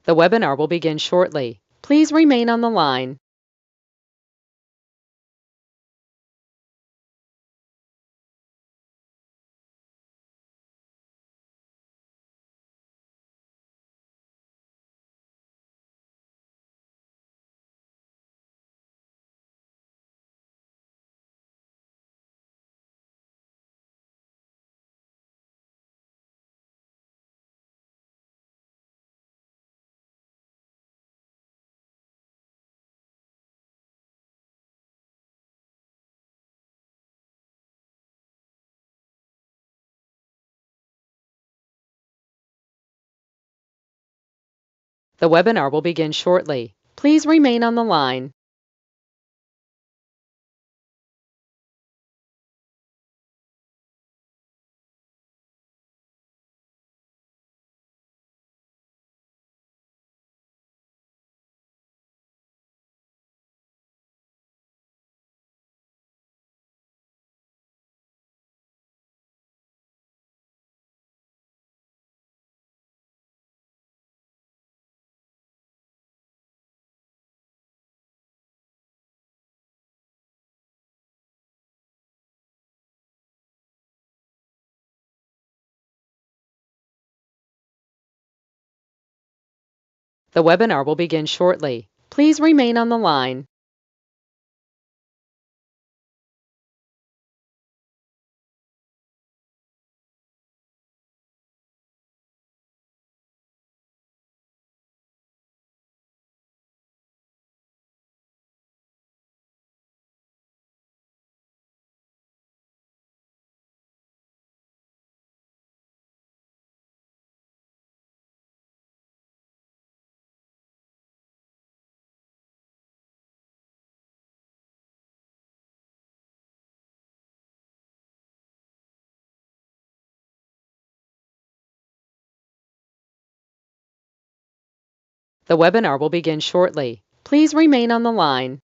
The webinar will begin shortly. Please remain on the line. The webinar will begin shortly. Please remain on the line. The webinar will begin shortly. Please remain on the line. The webinar will begin shortly. Please remain on the line.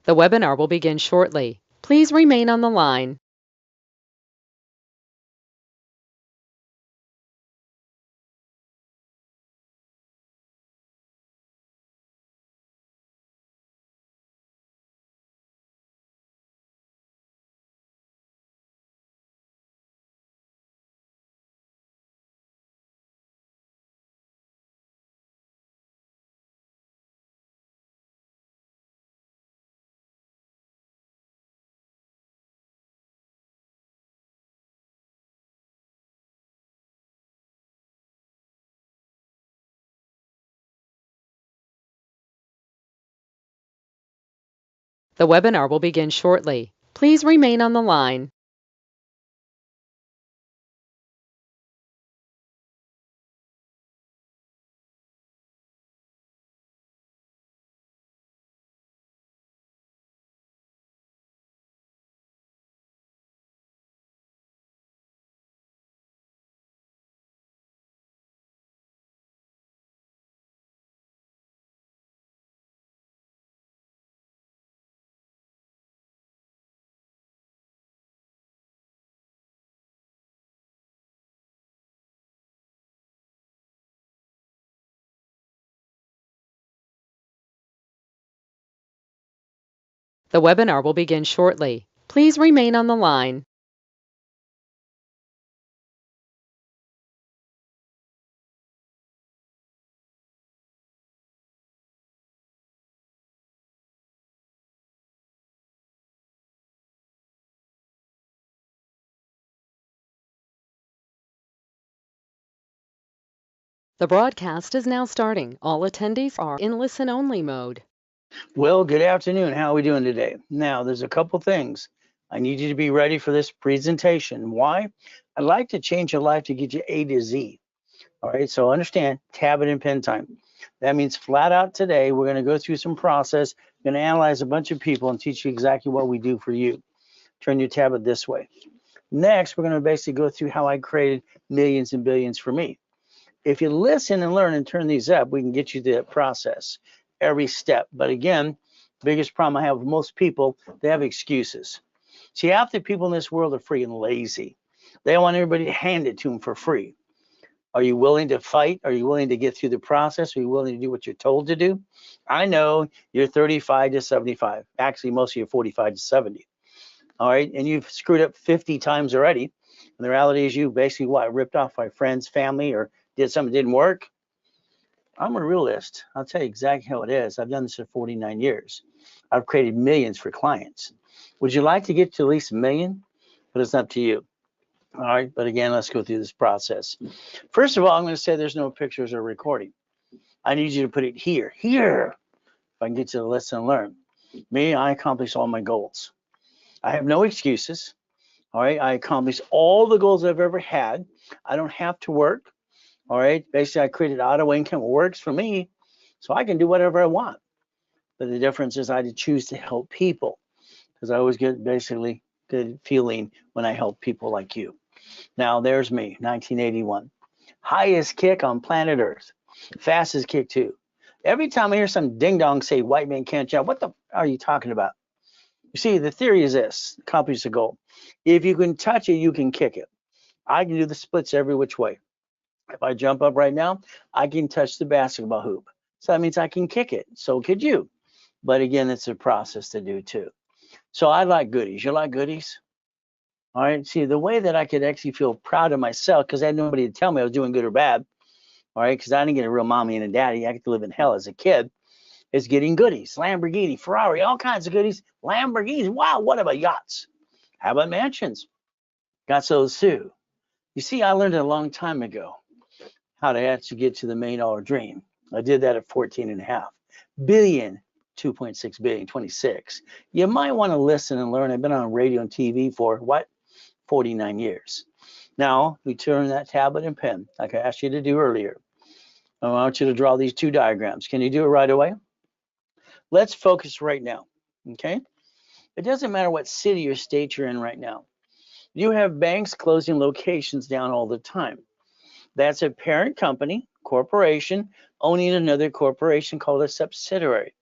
The webinar will begin shortly. Please remain on the line. The webinar will begin shortly. Please remain on the line. The webinar will begin shortly. Please remain on the line. The broadcast is now starting. All attendees are in listen-only mode. Well, good afternoon. How are we doing today? Now, there's a couple things. I need you to be ready for this presentation. Why? I'd like to change your life to get you A to Z. All right, so understand tablet and pen time. That means flat out today, we're going to go through some process, going to analyze a bunch of people and teach you exactly what we do for you. Turn your tablet this way. Next, we're going to basically go through how I created millions and billions for me. If you listen and learn and turn these up, we can get you to that process every step. But again, the biggest problem I have with most people, they have excuses. See, half the people in this world are freaking lazy. They want everybody to hand it to them for free. Are you willing to fight? Are you willing to get through the process? Are you willing to do what you're told to do? I know you're 35 to 75. Actually, most of you are 45 to 70. All right. And you've screwed up 50 times already. And the reality is you basically what? Ripped off by friends, family, or did something that didn't work? I'm a realist. I'll tell you exactly how it is. I've done this for 49 years. I've created millions for clients. Would you like to get to at least a million? But it's up to you. All right. But again, let's go through this process. First of all, I'm going to say there's no pictures or recording. I need you to put it here. If I can get you to listen and learn. Me, I accomplish all my goals. I have no excuses. All right. I accomplish all the goals I've ever had. I don't have to work. All right. Basically, I created auto income. It works for me. So I can do whatever I want. But the difference is I choose to help people because I always get basically good feeling when I help people like you. Now, there's me, 1981. Highest kick on planet Earth. Fastest kick, too. Every time I hear some ding dong say white man can't jump, what the are you talking about? You see, the theory is this accomplish the goal. If you can touch it, you can kick it. I can do the splits every which way. If I jump up right now, I can touch the basketball hoop. So that means I can kick it. So could you. But again, it's a process to do too. So I like goodies. You like goodies? All right. See, the way that I could actually feel proud of myself because I had nobody to tell me I was doing good or bad. All right. Because I didn't get a real mommy and a daddy. I get to live in hell as a kid. Is getting goodies. Lamborghini, Ferrari, all kinds of goodies. Lamborghinis. Wow. What about yachts? How about mansions? Got those too. You see, I learned a long time ago how to actually get to the $1 million dream. I did that at 14 and a half billion, 2.6 billion, 26. You might want to listen and learn. I've been on radio and TV for what? 49 years. Now, we turn that tablet and pen, like I asked you to do earlier. I want you to draw these two diagrams. Can you do it right away? Let's focus right now, okay? It doesn't matter what city or state you're in right now. You have banks closing locations down all the time. That's a parent company, corporation, owning another corporation called a subsidiary.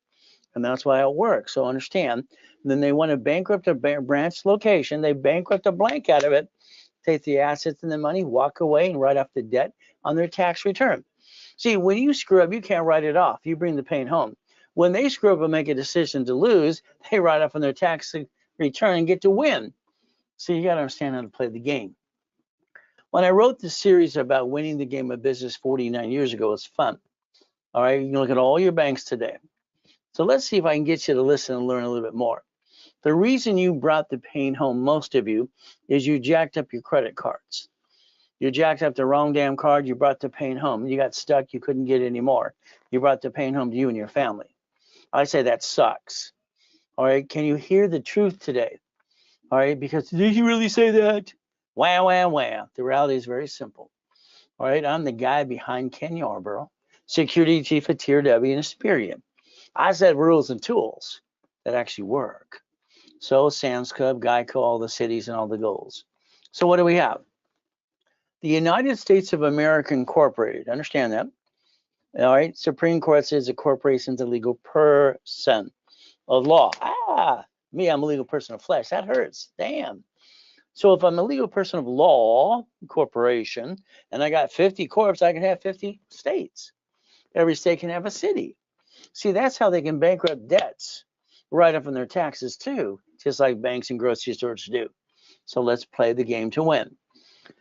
And that's why it works. So understand. Then they want to bankrupt a branch location. They bankrupt a blank out of it, take the assets and the money, walk away, and write off the debt on their tax return. See, when you screw up, you can't write it off. You bring the pain home. When they screw up and make a decision to lose, they write off on their tax return and get to win. So you got to understand how to play the game. When I wrote the series about winning the game of business 49 years ago, it was fun. All right, you can look at all your banks today. So let's see if I can get you to listen and learn a little bit more. The reason you brought the pain home, most of you, is you jacked up your credit cards. You jacked up the wrong damn card, you brought the pain home. You got stuck, you couldn't get any more. You brought the pain home to you and your family. I say that sucks. All right, can you hear the truth today? All right, because did he really say that? Wah, wah, wah. The reality is very simple. All right, I'm the guy behind Ken Yarborough, security chief at Tier W and Experian. I said rules and tools that actually work. So Sam's Club, Geico, all the cities and all the goals. So what do we have? The United States of America Incorporated. Understand that. All right. Supreme Court says a corporation is a legal person of law. Me, I'm a legal person of flesh. That hurts. Damn. So if I'm a legal person of law, corporation, and I got 50 corps, I can have 50 states. Every state can have a city. See, that's how they can bankrupt debts right up in their taxes too, just like banks and grocery stores do. So let's play the game to win.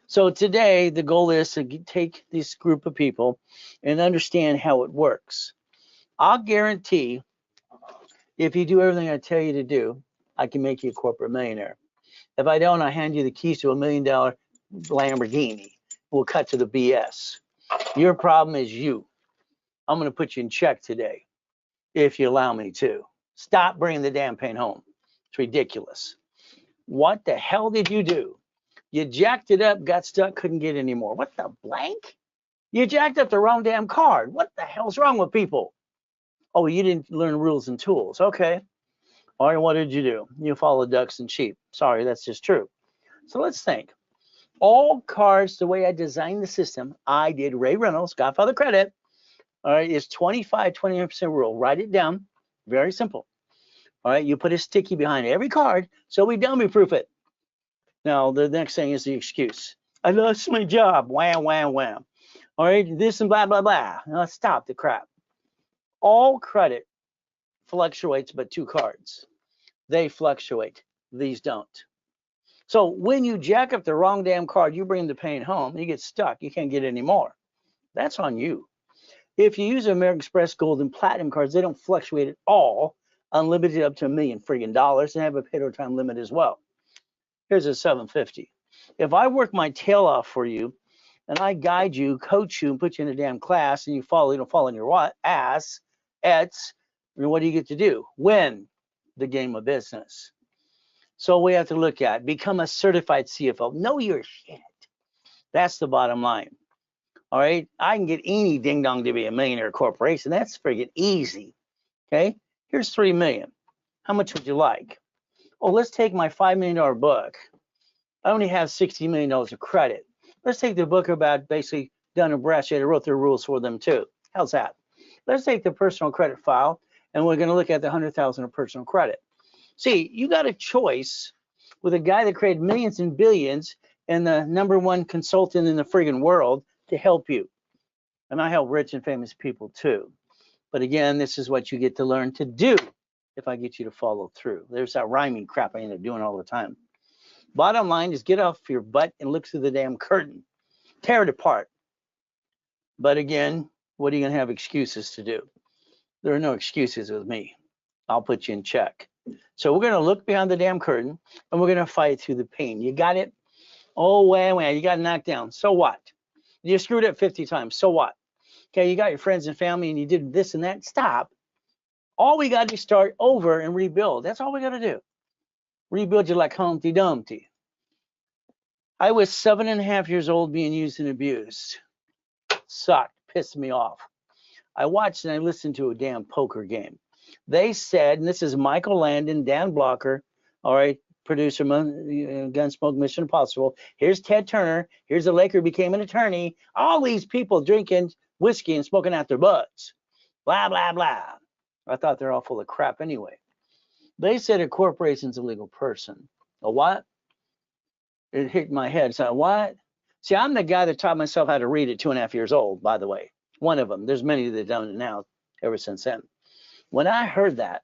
So today, the goal is to take this group of people and understand how it works. I'll guarantee if you do everything I tell you to do, I can make you a corporate millionaire. If I don't, I hand you the keys to $1 million Lamborghini. We'll cut to the BS. Your problem is you. I'm going to put you in check today. if you allow me to. Stop bringing the damn pain home. It's ridiculous. What the hell did you do? You jacked it up, got stuck, couldn't get any more. What the blank? You jacked up the wrong damn card. What the hell's wrong with people? Oh, you didn't learn rules and tools. Okay. All right, what did you do? You followed ducks and sheep. Sorry, that's just true. So let's think. All cards, the way I designed the system, I did Ray Reynolds, Godfather Credit, all right, is 25-29% rule. Write it down. Very simple. All right, you put a sticky behind every card, so we dummy proof it. Now, the next thing is the excuse. I lost my job. Wham, wham, wham. All right, this and blah, blah, blah. Now, stop the crap. All credit fluctuates but two cards. They fluctuate. These don't. So when you jack up the wrong damn card, you bring the pain home, you get stuck. You can't get any more. That's on you. If you use American Express Gold and Platinum cards, they don't fluctuate at all, unlimited up to $1 million friggin' dollars, and have a pay time limit as well. Here's a $750. If I work my tail off for you, and I guide you, coach you, and put you in a damn class, and you don't fall in your what? Ass, and what do you get to do? Win the game of business. So we have to look at, become a certified CFO. Know your shit. That's the bottom line. All right, I can get any ding dong to be a millionaire corporation. That's friggin' easy. Okay, here's $3 million. How much would you like? Oh, let's take my $5 million book. I only have $60 million of credit. Let's take the book about basically Dun & Bradstreet. I wrote their rules for them too. How's that? Let's take the personal credit file, and we're going to look at the 100,000 of personal credit. See, you got a choice with a guy that created millions and billions and the #1 consultant in the friggin' world to help you. And I help rich and famous people too. But again, this is what you get to learn to do if I get you to follow through. There's that rhyming crap I end up doing all the time. Bottom line is get off your butt and look through the damn curtain. Tear it apart. But again, what are you going to have excuses to do? There are no excuses with me. I'll put you in check. So we're going to look behind the damn curtain, and we're going to fight through the pain. You got it? Oh, wait, you got knocked down. So what? You screwed up 50 times. So what? Okay, you got your friends and family, and you did this and that. Stop. All we got to do is start over and rebuild. That's all we got to do. Rebuild you like Humpty Dumpty. I was 7.5 years old being used and abused. Sucked, pissed me off. I watched and I listened to a damn poker game. They said, and this is Michael Landon, Dan Blocker, all right, producer, Gunsmoke, Mission Impossible. Here's Ted Turner. Here's a Laker who became an attorney. All these people drinking whiskey and smoking out their butts. Blah, blah, blah. I thought they're all full of crap anyway. They said a corporation's a legal person. A what? It hit my head. So what? See, I'm the guy that taught myself how to read at 2.5 years old, by the way. One of them. There's many that done it now ever since then. When I heard that,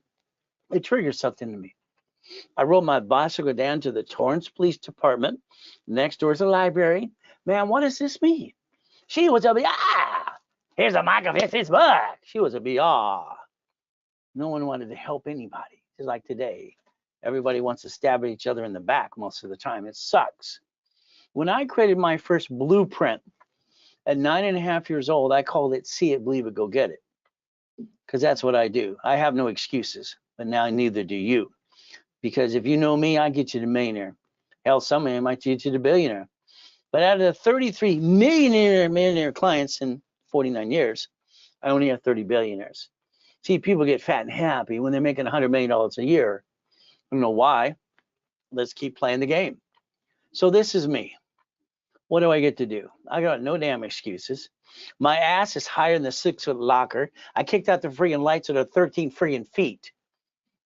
it triggered something to me. I rode my bicycle down to the Torrance Police Department. Next door is a library. Man, what does this mean? She was a here's a Michael Fitz's book. She was a No one wanted to help anybody. Just like today. Everybody wants to stab each other in the back most of the time. It sucks. When I created my first blueprint at 9.5 years old, I called it See It, Believe It, Go Get It. Because that's what I do. I have no excuses, but now neither do you. Because if you know me, I get you to millionaire. Hell, somebody might get you to billionaire. But out of the 33 millionaire clients in 49 years, I only have 30 billionaires. See, people get fat and happy when they're making $100 million a year. I don't know why. Let's keep playing the game. So this is me. What do I get to do? I got no damn excuses. My ass is higher than the 6-foot locker. I kicked out the friggin' lights at the 13 friggin' feet.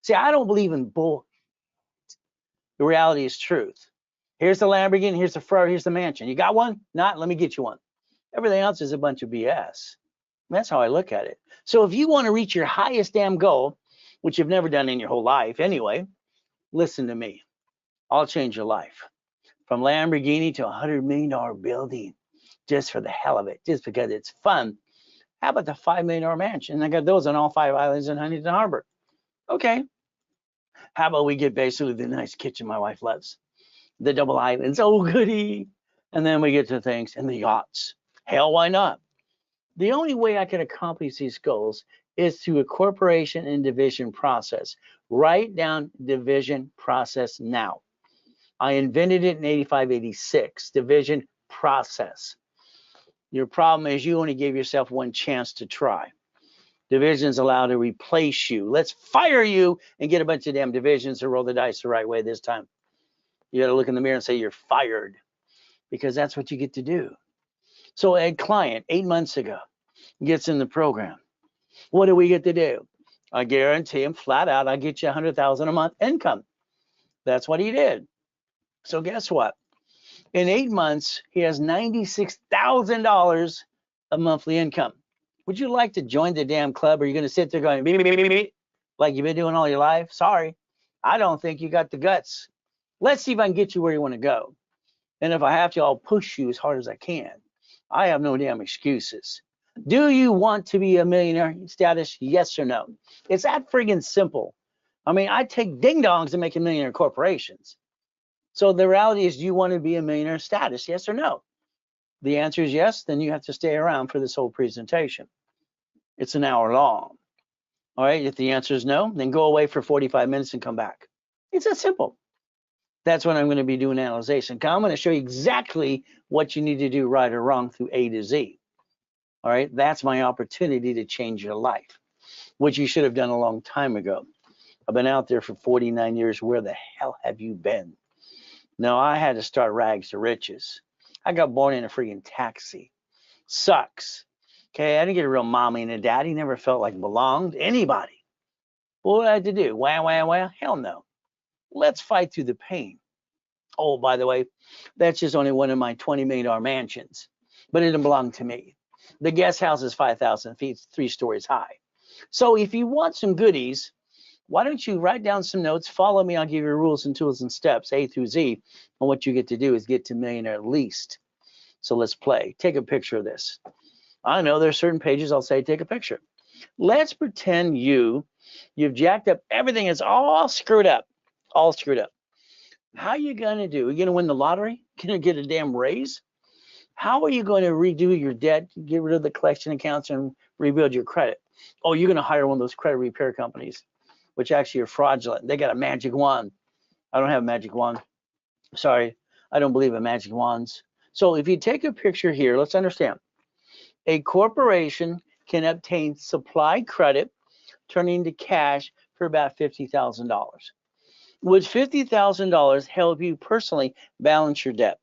See, I don't believe in bull. The reality is truth. Here's the Lamborghini, here's the Ferrari, here's the mansion. You got one? Not? Let me get you one. Everything else is a bunch of BS. That's how I look at it. So if you want to reach your highest damn goal, which you've never done in your whole life anyway, listen to me. I'll change your life. From Lamborghini to $100 million building, just for the hell of it, just because it's fun. How about the $5 million mansion? I got those on all 5 islands in Huntington Harbor. Okay. How about we get basically the nice kitchen my wife loves? The double islands, oh goody. And then we get to things and the yachts. Hell, why not? The only way I can accomplish these goals is through a corporation and division process. Write down division process now. I invented it in 85, 86, division process. Your problem is you only gave yourself one chance to try. Divisions allow to replace you. Let's fire you and get a bunch of damn divisions to roll the dice the right way this time. You got to look in the mirror and say you're fired, because that's what you get to do. So a client 8 months ago gets in the program. What do we get to do? I guarantee him flat out, I get you $100,000 a month income. That's what he did. So guess what? In 8 months, he has $96,000 of monthly income. Would you like to join the damn club, or are you going to sit there going, beep, beep, beep, beep, beep, like you've been doing all your life? Sorry, I don't think you got the guts. Let's see if I can get you where you want to go. And if I have to, I'll push you as hard as I can. I have no damn excuses. Do you want to be a millionaire status? Yes or no? It's that friggin' simple. I mean, I take ding dongs to make millionaire corporations. So the reality is, do you want to be a millionaire status? Yes or no? The answer is yes, then you have to stay around for this whole presentation. It's an hour long. All right, if the answer is no, then go away for 45 minutes and come back. It's that simple. That's what I'm going to be doing analyzation. I'm going to show you exactly what you need to do right or wrong through A to Z. All right, that's my opportunity to change your life, which you should have done a long time ago. I've been out there for 49 years. Where the hell have you been? No, I had to start rags to riches. I got born in a freaking taxi. Sucks. Okay, I didn't get a real mommy and a daddy. Never felt like belonged to anybody. What did I have to do? Wah. Hell no. Let's fight through the pain. Oh, by the way, that's just only one of my $20 million mansions, but it didn't belong to me. The guest house is 5,000 feet, 3 stories high. So if you want some goodies, why don't you write down some notes, follow me, I'll give you rules and tools and steps, A through Z, and what you get to do is get to millionaire at least. So let's play. Take a picture of this. I know there's certain pages I'll say take a picture. Let's pretend you've jacked up everything. It's all screwed up. All screwed up. How are you going to do? Are you going to win the lottery? Can you get a damn raise? How are you going to redo your debt, get rid of the collection accounts, and rebuild your credit? Oh, you're going to hire one of those credit repair companies, which actually are fraudulent. They got a magic wand. I don't have a magic wand. Sorry, I don't believe in magic wands. So if you take a picture here, let's understand. A corporation can obtain supply credit, turning into cash for about $50,000. Would $50,000 help you personally balance your debt?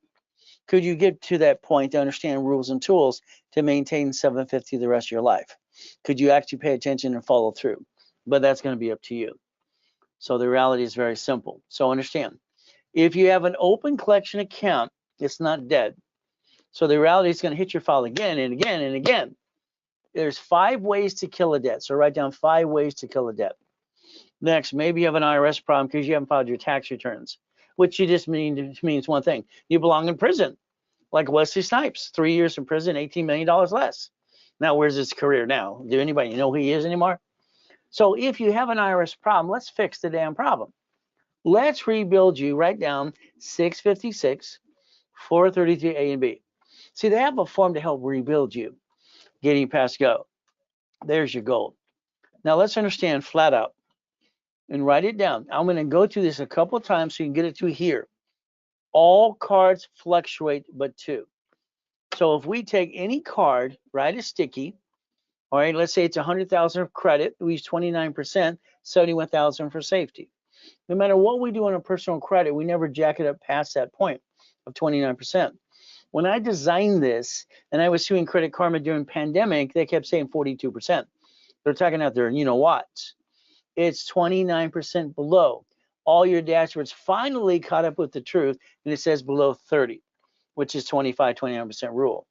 Could you get to that point to understand rules and tools to maintain 750 the rest of your life? Could you actually pay attention and follow through? But that's going to be up to you. So the reality is very simple. So understand, if you have an open collection account, it's not dead. So the reality is going to hit your file again and again and again. There's 5 ways to kill a debt. So write down 5 ways to kill a debt. Next, maybe you have an IRS problem because you haven't filed your tax returns, which you just means one thing. You belong in prison, like Wesley Snipes, 3 years in prison, $18 million less. Now, where's his career now? Do anybody know who he is anymore? So if you have an IRS problem, let's fix the damn problem. Let's rebuild you. Write down 656, 433 A and B. See, they have a form to help rebuild you, getting past go. There's your goal. Now let's understand flat out and write it down. I'm going to go through this a couple of times so you can get it to here. All cards fluctuate but 2. So if we take any card, write a sticky. All right, let's say it's 100,000 of credit, we use 29%, 71,000 for safety. No matter what we do on a personal credit, we never jack it up past that point of 29%. When I designed this, and I was suing Credit Karma during pandemic, they kept saying 42%. They're talking out there, you know what? It's 29% below. All your dashboards finally caught up with the truth, and it says below 30, which is 25, 29% rule.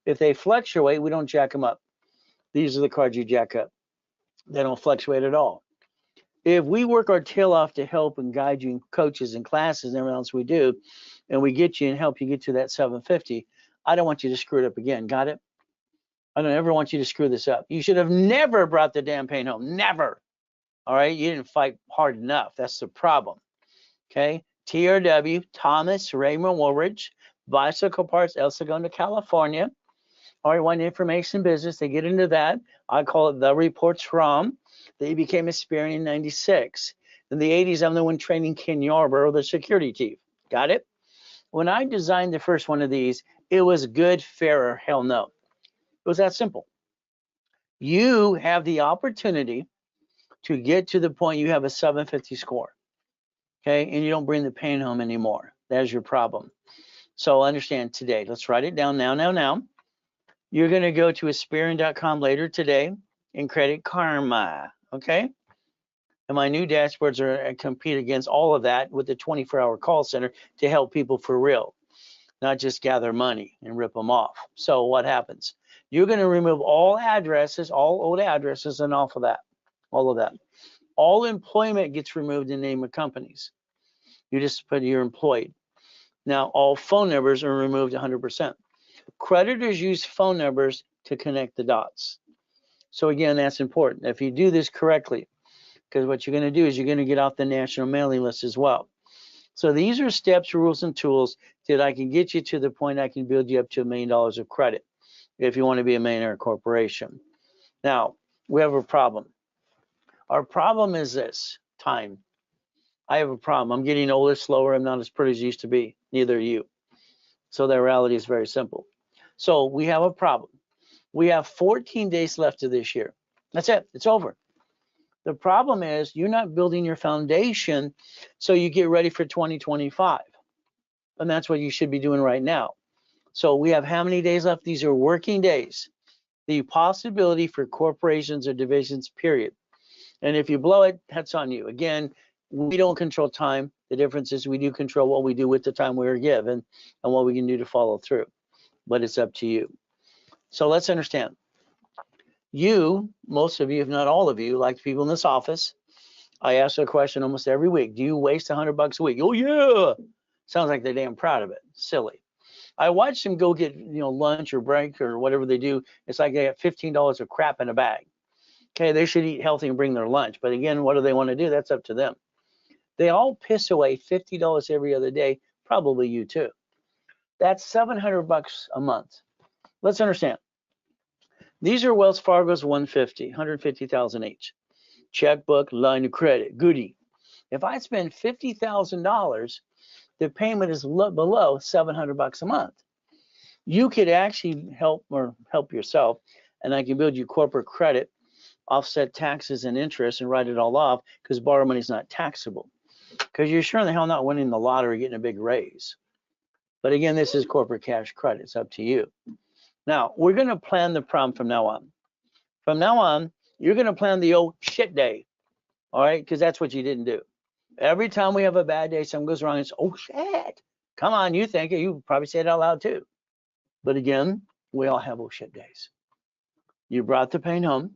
If they fluctuate, we don't jack them up. These are the cards you jack up. They don't fluctuate at all. If we work our tail off to help and guide you in coaches and classes and everything else we do, and we get you and help you get to that 750, I don't want you to screw it up again. Got it? I don't ever want you to screw this up. You should have never brought the damn pain home. Never. All right? You didn't fight hard enough. That's the problem. Okay? TRW, Thomas Raymond Woolridge, Bicycle Parts, El Segundo, California. All right, one information business, they get into that. I call it the reports from. They became Experian in 96. In the 80s, I'm the one training Ken Yarborough, the security chief. Got it? When I designed the first one of these, it was good, fair, or hell no. It was that simple. You have the opportunity to get to the point you have a 750 score, okay? And you don't bring the pain home anymore. That's your problem. So understand today. Let's write it down now. You're going to go to Experian.com later today and Credit Karma, okay? And my new dashboards are compete against all of that with the 24-hour call center to help people for real, not just gather money and rip them off. So what happens? You're going to remove all addresses, all old addresses, and off of that, all of that. All employment gets removed in the name of companies. You just put you're employed. Now, all phone numbers are removed 100%. Creditors use phone numbers to connect the dots. So again, that's important. If you do this correctly, because what you're going to do is you're going to get off the national mailing list as well. So these are steps, rules, and tools that I can get you to the point I can build you up to $1 million of credit if you want to be a millionaire corporation. Now, we have a problem. Our problem is this: time. I have a problem. I'm getting older, slower. I'm not as pretty as I used to be. Neither are you. So the reality is very simple. So we have a problem. We have 14 days left of this year. That's it. It's over. The problem is you're not building your foundation so you get ready for 2025. And that's what you should be doing right now. So we have how many days left? These are working days. The possibility for corporations or divisions, period. And if you blow it, that's on you. Again, we don't control time. The difference is we do control what we do with the time we are given and what we can do to follow through. But it's up to you. So let's understand. You, most of you, if not all of you, like the people in this office, I ask a question almost every week. Do you waste $100 a week? Oh yeah. Sounds like they're damn proud of it. Silly. I watch them go get, lunch or break or whatever they do. It's like they have $15 of crap in a bag. Okay, they should eat healthy and bring their lunch. But again, what do they want to do? That's up to them. They all piss away $50 every other day. Probably you too. That's $700 a month. Let's understand. These are Wells Fargo's 150,000 each. Checkbook, line of credit, goodie. If I spend $50,000, the payment is below $700 a month. You could actually help yourself, and I can build you corporate credit, offset taxes and interest, and write it all off because borrow money is not taxable. Because you're sure in the hell not winning the lottery, getting a big raise. But again, this is corporate cash credit. It's up to you. Now, we're going to plan the problem from now on. From now on, you're going to plan the old shit day, all right? Because that's what you didn't do. Every time we have a bad day, something goes wrong, it's, oh, shit. Come on, you think it. You probably say it out loud, too. But again, we all have oh, shit days. You brought the pain home.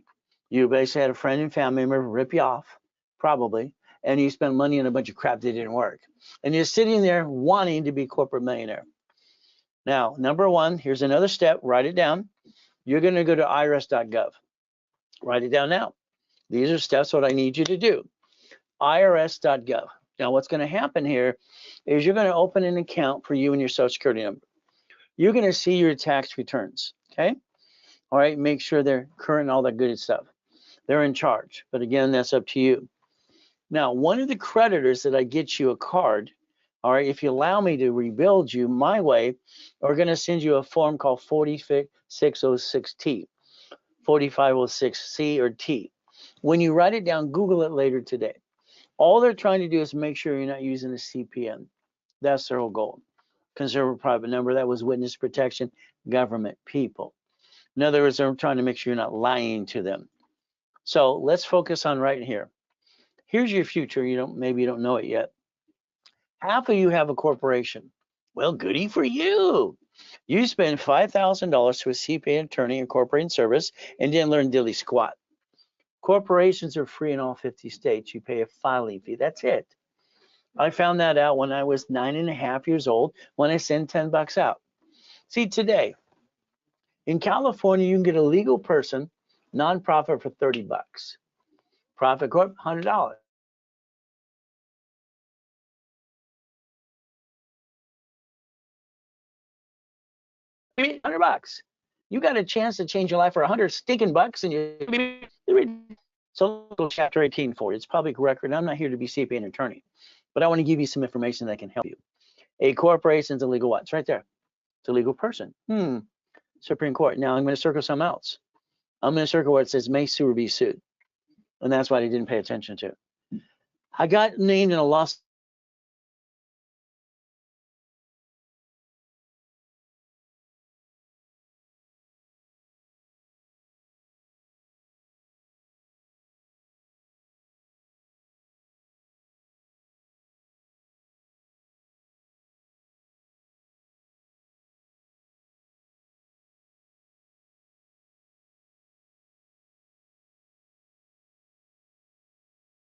You basically had a friend and family member rip you off, probably, and you spent money on a bunch of crap that didn't work. And you're sitting there wanting to be corporate millionaire. Now, number one, here's another step. Write it down. You're going to go to irs.gov. Write it down now. These are steps what I need you to do. irs.gov. Now, what's going to happen here is you're going to open an account for you and your social security number. You're going to see your tax returns, okay? All right, make sure they're current and all that good stuff. They're in charge, but again, that's up to you. Now, one of the creditors that I get you a card, all right, if you allow me to rebuild you my way, we're going to send you a form called 4606T, 4506C or T. When you write it down, Google it later today. All they're trying to do is make sure you're not using a CPN. That's their whole goal. Conservative private number, that was witness protection, government, people. In other words, they're trying to make sure you're not lying to them. So let's focus on right here. Here's your future. Maybe you don't know it yet. Half of you have a corporation. Well, goody for you. You spend $5,000 to a CPA attorney and corporation service and didn't learn dilly squat. Corporations are free in all 50 states. You pay a filing fee. That's it. I found that out when I was 9.5 years old when I sent $10 out. See, today, in California, you can get a legal person, nonprofit for $30. Profit corp, $100. $100. You got a chance to change your life for $100 stinking bucks, and you. So go to chapter 18 for it. It's public record. I'm not here to be CPA an attorney, but I want to give you some information that can help you. A corporation is a legal what? It's right there. It's a legal person. Supreme Court. Now I'm going to circle something else. I'm going to circle where it says may sue or be sued. And that's what I didn't pay attention to. I got named in a lawsuit.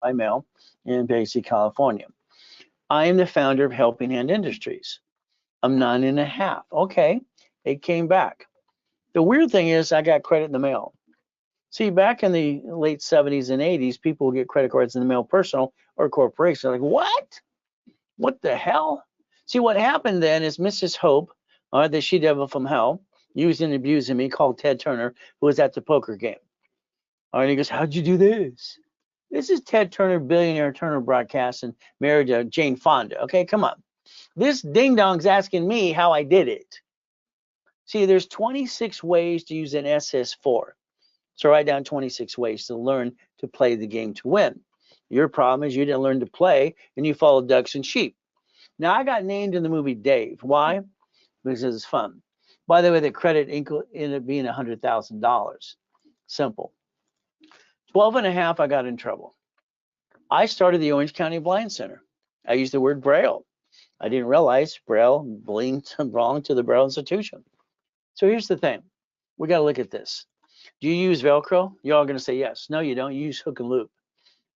By mail in Basic, California. I am the founder of Helping Hand Industries. I'm 9.5. Okay, it came back. The weird thing is I got credit in the mail. See, back in the late 70s and 80s, people would get credit cards in the mail, personal or corporation. Like, what? What the hell? See, what happened then is Mrs. Hope, the she-devil from hell, used and abusing me, called Ted Turner, who was at the poker game. All right, he goes, how'd you do this? This is Ted Turner, billionaire Turner Broadcast, and married to Jane Fonda. Okay, come on. This ding-dong's asking me how I did it. See, there's 26 ways to use an SS4. So write down 26 ways to learn to play the game to win. Your problem is you didn't learn to play, and you followed ducks and sheep. Now, I got named in the movie Dave. Why? Because it's fun. By the way, the credit ended up being $100,000. Simple. 12.5, I got in trouble. I started the Orange County Blind Center. I used the word Braille. I didn't realize Braille belonged to the Braille Institution. So here's the thing. We got to look at this. Do you use Velcro? You're all going to say yes. No, you don't. You use hook and loop.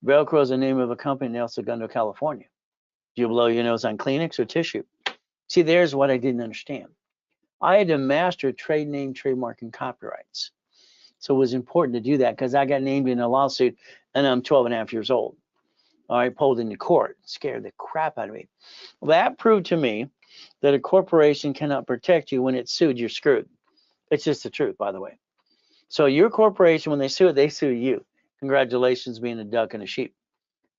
Velcro is the name of a company in El Segundo, California. Do you blow your nose on Kleenex or tissue? See, there's what I didn't understand. I had to master trade name, trademark, and copyrights. So it was important to do that because I got named in a lawsuit and I'm 12.5 years old. All right, pulled into court, scared the crap out of me. Well, that proved to me that a corporation cannot protect you when it's sued, you're screwed. It's just the truth, by the way. So your corporation, when they sue it, they sue you. Congratulations, being a duck and a sheep.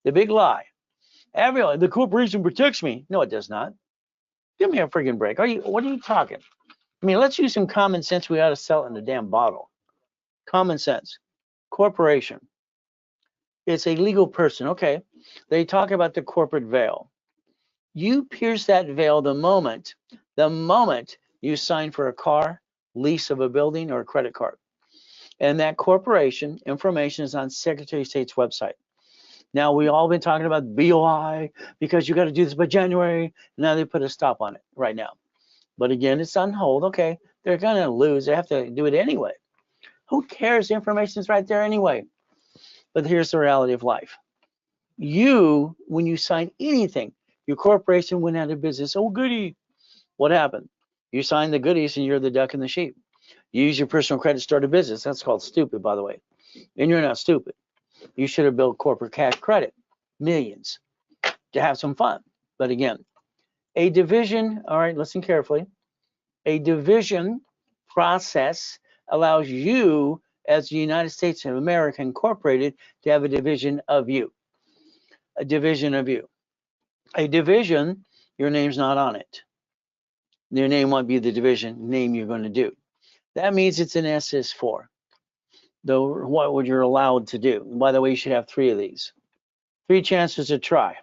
The big lie. Everyone, the corporation protects me. No, it does not. Give me a freaking break. What are you talking? I mean, let's use some common sense. We ought to sell it in a damn bottle. Common sense. Corporation. It's a legal person. Okay. They talk about the corporate veil. You pierce that veil the moment you sign for a car, lease of a building, or a credit card. And that corporation information is on Secretary of State's website. Now, we all been talking about BOI because you got to do this by January. Now they put a stop on it right now. But again, it's on hold. Okay, they're going to lose. They have to do it anyway. Who cares? The information's right there anyway. But here's the reality of life. You, when you sign anything, your corporation went out of business. Oh, goody. What happened? You signed the goodies and you're the duck and the sheep. You use your personal credit to start a business. That's called stupid, by the way. And you're not stupid. You should have built corporate cash credit, millions, to have some fun. But again, a division, all right, listen carefully. A division process allows you, as the United States of America Incorporated, to have a division of you. A division of you. A division, your name's not on it. Your name won't be the division name you're going to do. That means it's an SS4. What would you're allowed to do? And by the way, you should have 3 of these. 3 chances to try.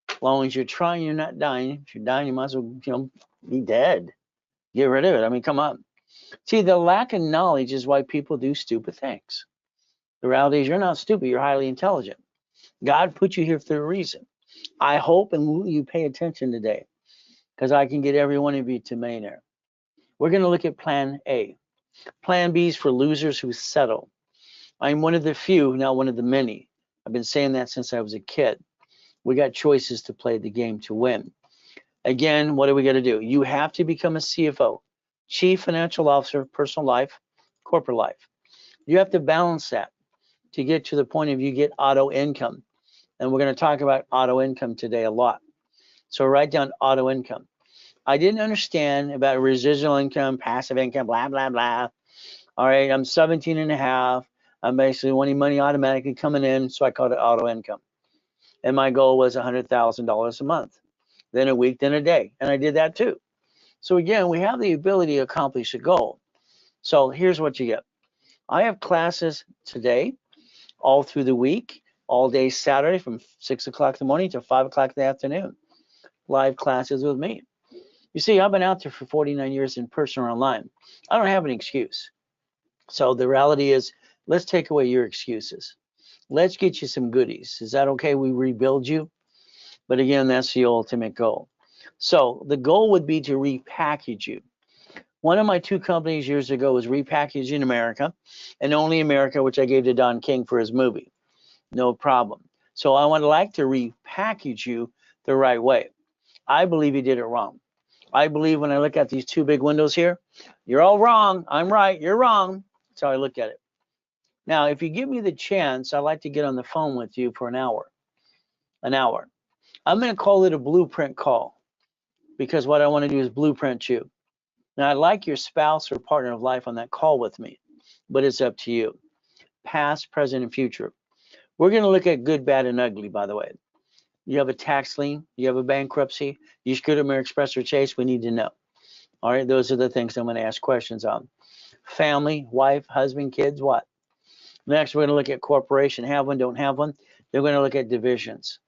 As long as you're trying, you're not dying. If you're dying, you might as well, be dead. Get rid of it. I mean, come on. See, the lack of knowledge is why people do stupid things. The reality is you're not stupid. You're highly intelligent. God put you here for a reason. I hope and you pay attention today because I can get every one of you to millionaire. We're going to look at Plan A. Plan B is for losers who settle. I'm one of the few, not one of the many. I've been saying that since I was a kid. We got choices to play the game to win. Again, what do we got to do? You have to become a CFO, Chief Financial Officer, personal life, corporate life. You have to balance that to get to the point of you get auto income. And we're going to talk about auto income today a lot. So write down auto income. I didn't understand about residual income, passive income, blah, blah, blah. All right, I'm 17 and a half. I'm basically wanting money automatically coming in, so I called it auto income. And my goal was $100,000 a month, then a week, then a day. And I did that too. So again, we have the ability to accomplish a goal. So here's what you get. I have classes today, all through the week, all day Saturday from 6 o'clock in the morning to 5 o'clock in the afternoon. Live classes with me. You see, I've been out there for 49 years in person or online. I don't have an excuse. So the reality is, let's take away your excuses. Let's get you some goodies. Is that okay? We rebuild you? But again, that's the ultimate goal. So the goal would be to repackage you. One of my two companies years ago was Repackaging America, and Only America, which I gave to Don King for his movie. No problem. So I would like to repackage you the right way. I believe you did it wrong. I believe when I look at these two big windows here, you're all wrong. I'm right. You're wrong. That's how I look at it. Now, if you give me the chance, I'd like to get on the phone with you for an hour. An hour. I'm going to call it a blueprint call because what I want to do is blueprint you. Now, I'd like your spouse or partner of life on that call with me, but it's up to you. Past, present, and future. We're going to look at good, bad, and ugly, by the way. You have a tax lien, you have a bankruptcy, you screwed American Express or Chase, we need to know. All right, those are the things I'm going to ask questions on. Family, wife, husband, kids, what? Next, we're going to look at corporation, have one, don't have one. They're going to look at divisions.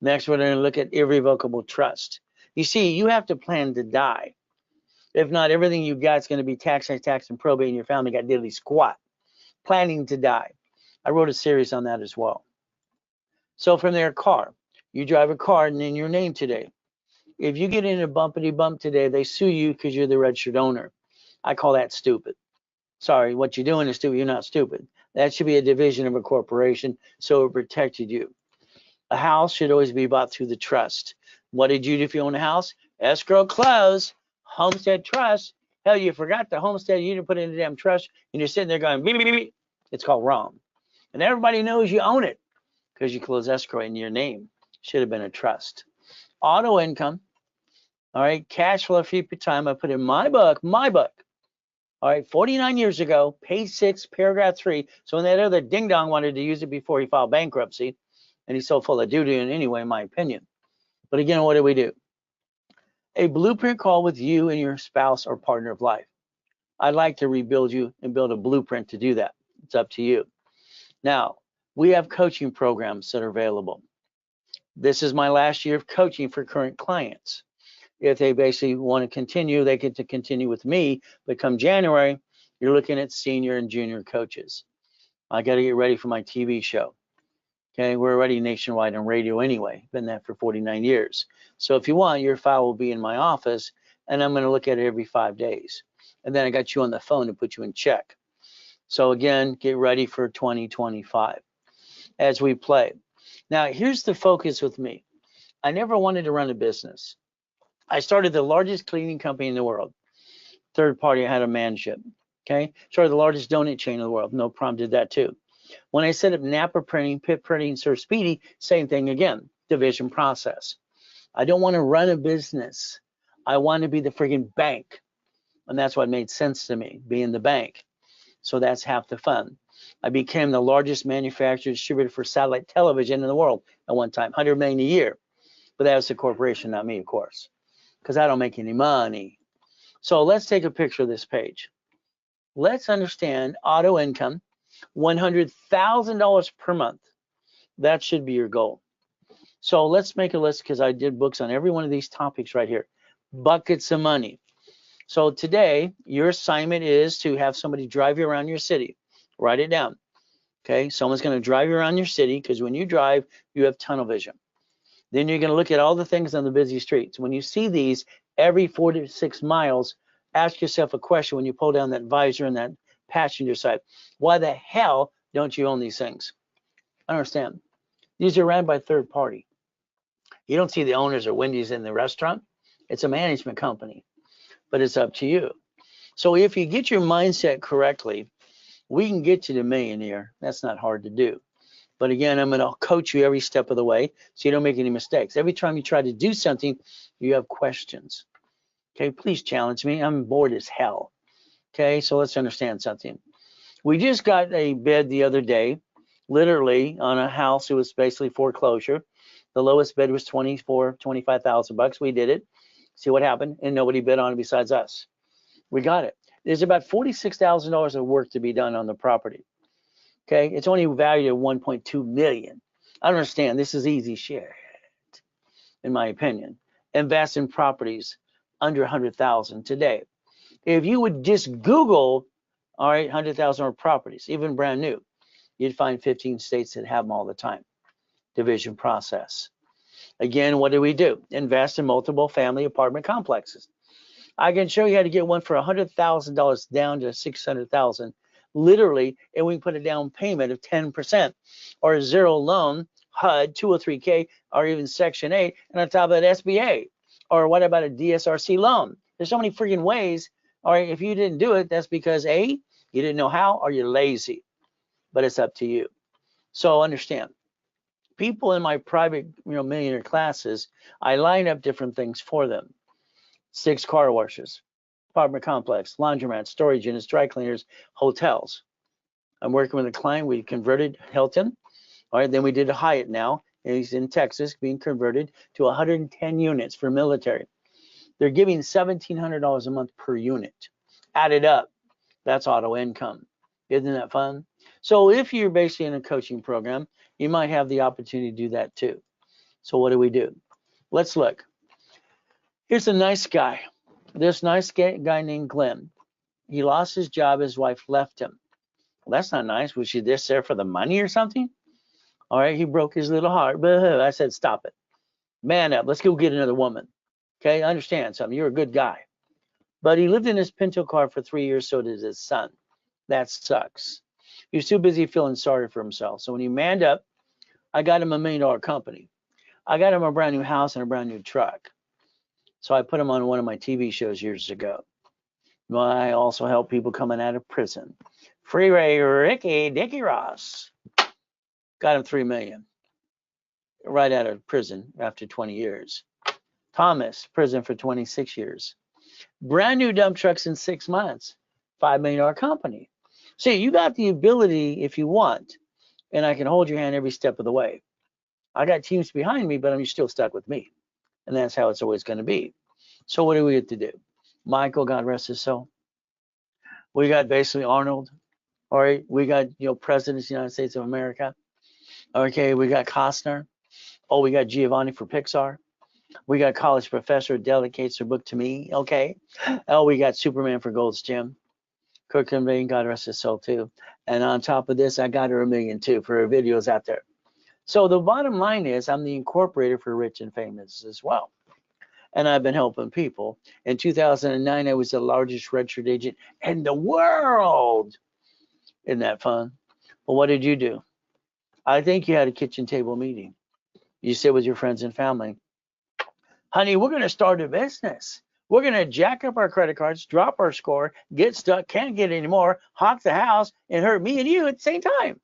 Next, we're going to look at irrevocable trust. You see, you have to plan to die. If not, everything you've got is going to be tax, and probate, and your family got diddly squat. Planning to die. I wrote a series on that as well. So from there, car. You drive a car and in your name today. If you get in a bumpity bump today, they sue you because you're the registered owner. I call that stupid. Sorry, what you're doing is stupid. You're not stupid. That should be a division of a corporation, so it protected you. A house should always be bought through the trust. What did you do if you own a house? Escrow close, homestead trust. Hell, you forgot the homestead. You didn't put it in the damn trust, and you're sitting there going, beep, beep, beep, beep. It's called wrong. And everybody knows you own it because you closed escrow in your name. Should have been a trust. Auto income. All right, cash flow free time. I put in my book. All right, 49 years ago, page 6, paragraph 3. So when that other ding dong wanted to use it before he filed bankruptcy, and he's so full of doo-doo anyway, in my opinion. But again, what do? A blueprint call with you and your spouse or partner of life. I'd like to rebuild you and build a blueprint to do that. It's up to you. Now, we have coaching programs that are available. This is my last year of coaching for current clients. If they basically want to continue, they get to continue with me. But come January, you're looking at senior and junior coaches. I got to get ready for my TV show. Okay, we're already nationwide on radio anyway. Been that for 49 years. So if you want, your file will be in my office, and I'm going to look at it every 5 days. And then I got you on the phone to put you in check. So again, get ready for 2025 as we play. Now, here's the focus with me. I never wanted to run a business. I started the largest cleaning company in the world. Third party, I had a manship. Okay, started the largest donut chain in the world. No problem, did that too. When I set up Napa Printing, Pit Printing, Sir Speedy, same thing again, division process. I don't want to run a business. I want to be the friggin' bank. And that's what made sense to me, being the bank. So that's half the fun. I became the largest manufacturer distributor for satellite television in the world at one time, 100 million a year. But that was the corporation, not me, of course, because I don't make any money. So let's take a picture of this page. Let's understand auto income, $100,000 per month. That should be your goal. So let's make a list because I did books on every one of these topics right here. Buckets of money. So today, your assignment is to have somebody drive you around your city. Write it down. Okay, someone's going to drive you around your city because when you drive, you have tunnel vision. Then you're going to look at all the things on the busy streets. When you see these every 4 to 6 miles, ask yourself a question when you pull down that visor and that passenger side. Why the hell don't you own these things? I understand. These are ran by third party. You don't see the owners or Wendy's in the restaurant. It's a management company, but it's up to you. So if you get your mindset correctly, we can get you to millionaire. That's not hard to do. But again, I'm going to coach you every step of the way so you don't make any mistakes. Every time you try to do something, you have questions. Okay, please challenge me. I'm bored as hell. Okay, so let's understand something. We just got a bid the other day, literally on a house. It was basically foreclosure. The lowest bid was $25,000. We did it. See what happened, and nobody bid on it besides us. We got it. There's about $46,000 of work to be done on the property. Okay, it's only valued at $1.2 million. I don't understand. This is easy shit, in my opinion. Invest in properties under 100,000 today. If you would just Google, all right, 100,000 or properties, even brand new, you'd find 15 states that have them all the time. Division process. Again, what do? Invest in multiple family apartment complexes. I can show you how to get one for $100,000 down to $600,000, literally, and we can put a down payment of 10% or a zero loan, HUD, 203K, or even Section 8, and on top of that, SBA. Or what about a DSRC loan? There's so many freaking ways. All right, if you didn't do it, that's because A, you didn't know how, or you're lazy. But it's up to you. So understand, people in my private, millionaire classes, I line up different things for them. 6 car washes, apartment complex, laundromats, storage units, dry cleaners, hotels. I'm working with a client. We converted Hilton. All right, then we did a Hyatt now. And he's in Texas being converted to 110 units for military. They're giving $1,700 a month per unit. Add it up. That's auto income. Isn't that fun? So if you're basically in a coaching program, you might have the opportunity to do that too. So what do? Let's look. Here's a nice guy. This nice guy named Glenn. He lost his job. His wife left him. Well, that's not nice. Was she just there for the money or something? All right, he broke his little heart. But I said, stop it. Man up. Let's go get another woman. Okay, understand something. You're a good guy. But he lived in his Pinto car for 3 years, so did his son. That sucks. He was too busy feeling sorry for himself. So when he manned up, I got him a $1 million company. I got him a brand new house and a brand new truck. So I put him on one of my TV shows years ago. Well, I also help people coming out of prison. Freeway Ricky Dickie Ross. Got him $3 million. Right out of prison after 20 years. Thomas, prison for 26 years. Brand new dump trucks in 6 months. $5 million company. See, you got the ability if you want, and I can hold your hand every step of the way. I got teams behind me, but I'm still stuck with me. And that's how it's always going to be. So what do we get to do? Michael, God rest his soul. We got basically Arnold. All right. We got, presidents of the United States of America. Okay. We got Costner. Oh, we got Giovanni for Pixar. We got college professor who dedicates her book to me. Okay. Oh, we got Superman for Gold's Gym. Kurt Cobain, God rest his soul too. And on top of this, I got her $1 million too for her videos out there. So the bottom line is I'm the incorporator for Rich and Famous as well. And I've been helping people. In 2009, I was the largest registered agent in the world. Isn't that fun? Well, what did you do? I think you had a kitchen table meeting. You sit with your friends and family. Honey, we're going to start a business. We're going to jack up our credit cards, drop our score, get stuck, can't get any more, hawk the house, and hurt me and you at the same time.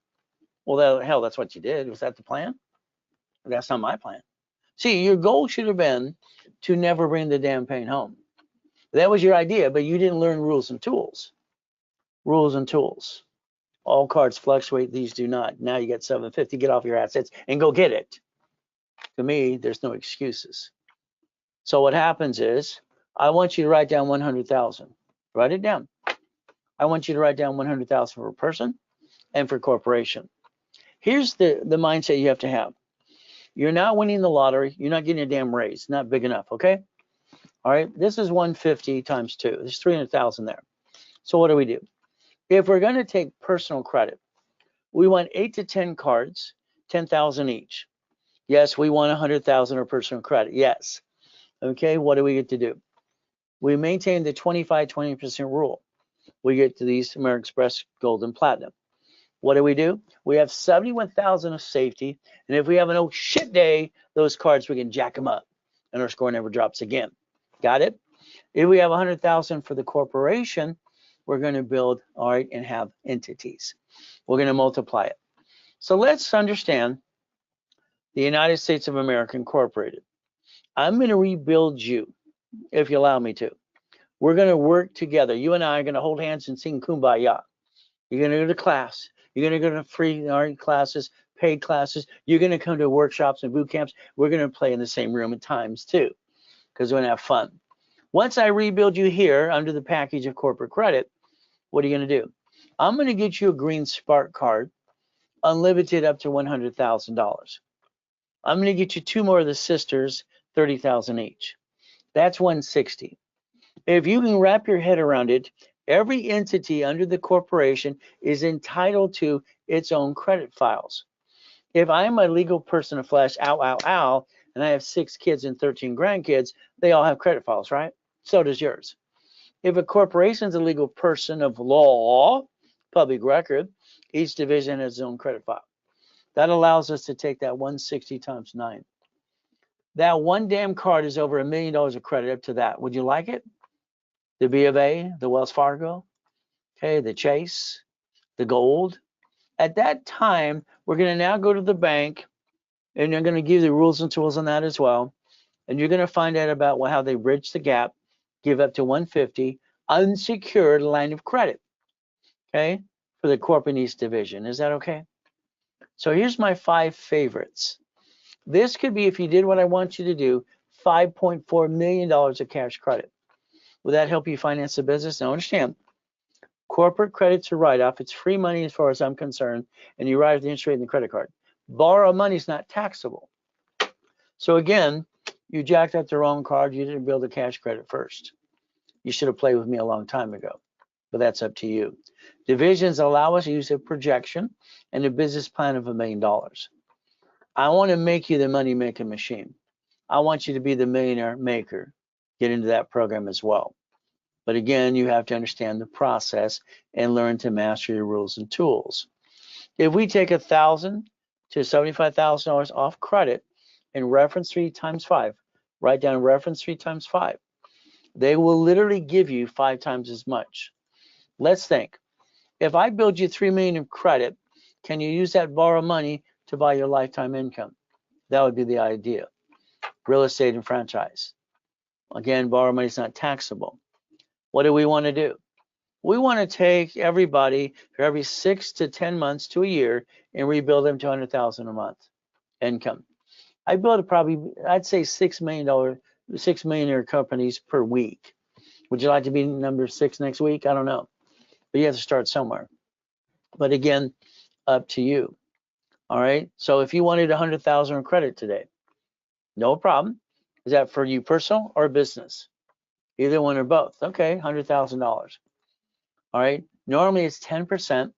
Well, hell, that's what you did. Was that the plan? That's not my plan. See, your goal should have been to never bring the damn pain home. That was your idea, but you didn't learn rules and tools. Rules and tools. All cards fluctuate. These do not. Now you got 750. Get off your assets and go get it. To me, there's no excuses. So what happens is, I want you to write down 100,000. Write it down. I want you to write down 100,000 for a person and for corporation. Here's the mindset you have to have. You're not winning the lottery. You're not getting a damn raise. Not big enough, okay? All right, this is 150 times 2. There's 300,000 there. So what do? If we're going to take personal credit, we want 8 to 10 cards, 10,000 each. Yes, we want 100,000 of personal credit. Yes. Okay, what do we get to do? We maintain the 25-20% rule. We get to these American Express Gold and Platinum. What do? We have 71,000 of safety, and if we have an oh shit day, those cards we can jack them up, and our score never drops again. Got it? If we have 100,000 for the corporation, we're going to build, all right, and have entities. We're going to multiply it. So let's understand the United States of America Incorporated. I'm going to rebuild you, if you allow me to. We're going to work together. You and I are going to hold hands and sing Kumbaya. You're going to go to class. You're going to go to free art classes, paid classes. You're going to come to workshops and boot camps. We're going to play in the same room at times too, because we're going to have fun. Once I rebuild you here under the package of corporate credit, what are you going to do? I'm going to get you a green Spark card, unlimited up to $100,000. I'm going to get you 2 more of the sisters, $30,000 each. That's $160,000. If you can wrap your head around it, every entity under the corporation is entitled to its own credit files. If I'm a legal person of flesh, and I have 6 kids and 13 grandkids, they all have credit files, right? So does yours. If a corporation is a legal person of law, public record, each division has its own credit file. That allows us to take that 160 times 9. That one damn card is over $1 million of credit up to that. Would you like it? The B of A, the Wells Fargo, okay, the Chase, the Gold. At that time, we're going to now go to the bank, and they're going to give you the rules and tools on that as well. And you're going to find out about how they bridge the gap, give up to 150 unsecured line of credit, okay, for the Corporate East Division. Is that okay? So here's my 5 favorites. This could be, if you did what I want you to do, $5.4 million of cash credit. Will that help you finance the business? Now understand, corporate credit's a write-off. It's free money as far as I'm concerned, and you write off the interest rate in the credit card. Borrow money is not taxable. So again, you jacked up the wrong card. You didn't build a cash credit first. You should have played with me a long time ago, but that's up to you. Divisions allow us to use a projection and a business plan of $1 million. I want to make you the money-making machine. I want you to be the millionaire maker. Get into that program as well. But again, you have to understand the process and learn to master your rules and tools. If we take $1,000 to $75,000 off credit and reference 3 times 5, write down reference 3 times 5, they will literally give you 5 times as much. Let's think. If I build you $3 million of credit, can you use that borrow money to buy your lifetime income? That would be the idea. Real estate and franchise. Again, borrow money is not taxable. What do we want to do? We want to take everybody for every 6 to 10 months to a year and rebuild them to $100,000 a month income. I build I'd say $6 millionaire companies per week. Would you like to be number 6 next week? I don't know, but you have to start somewhere. But again, up to you. All right. So if you wanted $100,000 in credit today, no problem. Is that for you personal or business? Either one or both. Okay, $100,000. All right. Normally it's 10%.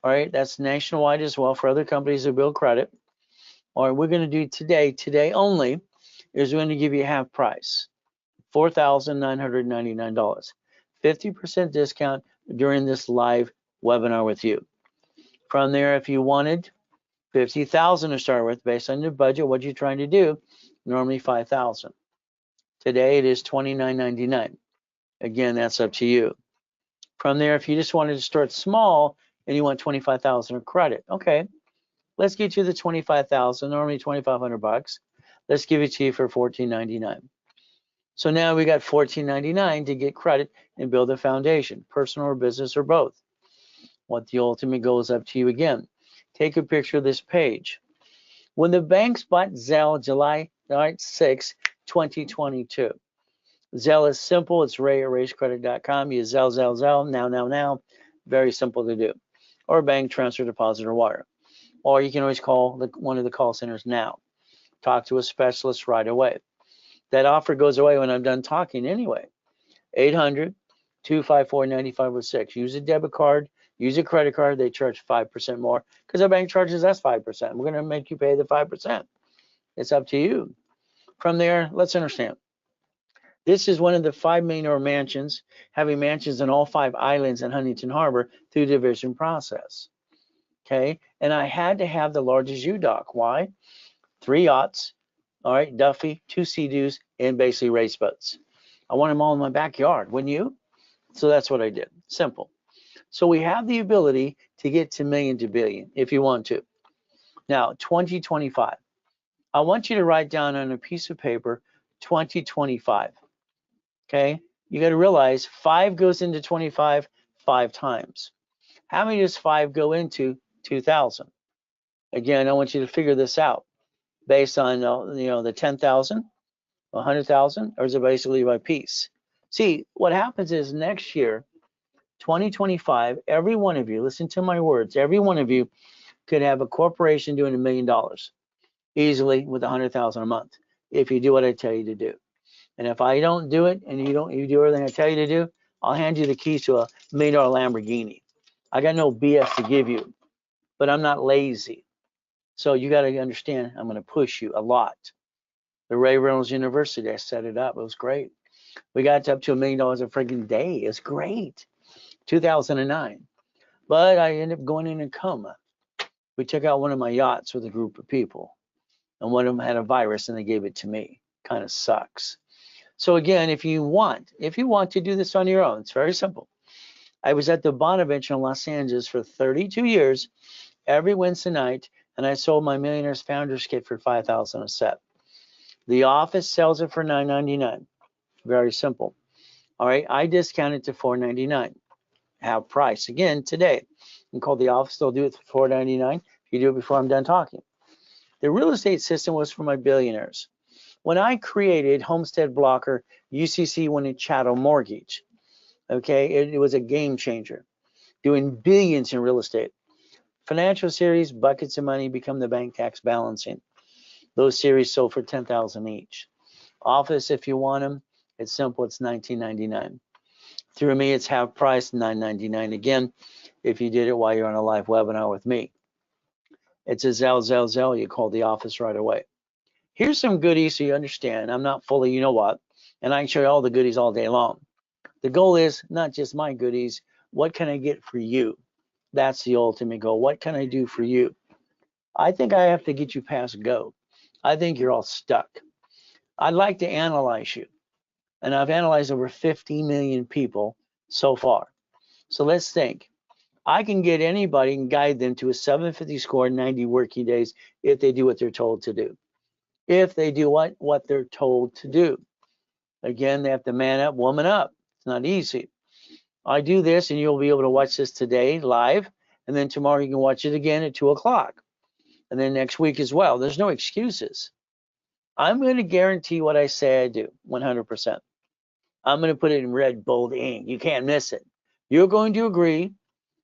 All right. That's nationwide as well for other companies that build credit. All right. We're going to do today only, is we're going to give you half price, $4,999. 50% discount during this live webinar with you. From there, if you wanted $50,000 to start with, based on your budget, what you're trying to do, normally $5,000. Today it is $29.99. Again, that's up to you. From there, if you just wanted to start small and you want $25,000 of credit, okay, let's get you the $25,000, normally $2,500. Let's give it to you for $14.99. So now we got $14.99 to get credit and build a foundation, personal or business or both. What the ultimate goal is up to you again. Take a picture of this page. When the banks bought Zelle July 6, 2022, Zelle is simple. It's ray@raisecredit.com. Use Zelle, now. Very simple to do. Or bank transfer, deposit, or wire. Or you can always call one of the call centers now. Talk to a specialist right away. That offer goes away when I'm done talking anyway. 800-254-9506. Use a debit card. Use a credit card. They charge 5% more because our bank charges us 5%. We're going to make you pay the 5%. It's up to you. From there, let's understand. This is one of the 5 millionaire mansions, having mansions in all 5 islands in Huntington Harbor through division process. Okay, and I had to have the largest U-dock. Why? 3 yachts, all right, Duffy, 2 Sea-Doos, and basically race boats. I want them all in my backyard, wouldn't you? So that's what I did. Simple. So we have the ability to get to million to billion if you want to. Now, 2025. I want you to write down on a piece of paper 2025. Okay, You got to realize 5 goes into 25 5 times. How many does 5 go into 2,000? Again, I want you to figure this out based on the 10,000, 100,000, or is it basically by piece? See, what happens is next year, 2025, every one of you, listen to my words, every one of you could have a corporation doing $1 million easily with 100,000 a month if you do what I tell you to do. And if I don't do it and you do everything I tell you to do, I'll hand you the keys to a $1 million Lamborghini. I got no BS to give you, but I'm not lazy. So you got to understand, I'm going to push you a lot. The Reynolds University, I set it up. It was great. We got up to $1 million a freaking day. It's great. 2009. But I ended up going in a coma. We took out one of my yachts with a group of people, and one of them had a virus, and they gave it to me. Kind of sucks. So again, if you want to do this on your own, it's very simple. I was at the Bonaventure in Los Angeles for 32 years, every Wednesday night, and I sold my Millionaires Founders Kit for $5,000 a set. The office sells it for $9.99. Very simple. All right, I discount it to $4.99. Half price. Again, today, you can call the office. They'll do it for $4.99 if you do it before I'm done talking. The real estate system was for my billionaires. When I created Homestead Blocker, UCC Winning Chattel Mortgage, okay, it was a game changer, doing billions in real estate. Financial series, buckets of money, become the bank tax balancing. Those series sold for $10,000 each. Office, if you want them, it's simple. It's $19.99. Through me, it's half price, $9.99. Again, if you did it while you're on a live webinar with me, it's a Zell. You call the office right away. Here's some goodies so you understand. I'm not fully, you know what, and I can show you all the goodies all day long. The goal is not just my goodies. What can I get for you? That's the ultimate goal. What can I do for you? I think I have to get you past go. I think you're all stuck. I'd like to analyze you. And I've analyzed over 50 million people so far. So let's think. I can get anybody and guide them to a 750 score in 90 working days if they do what they're told to do. If they do what they're told to do. Again, they have to man up, woman up. It's not easy. I do this and you'll be able to watch this today live. And then tomorrow you can watch it again at 2 o'clock. And then next week as well. There's no excuses. I'm going to guarantee what I say I do, 100%. I'm going to put it in red, bold ink. You can't miss it. You're going to agree.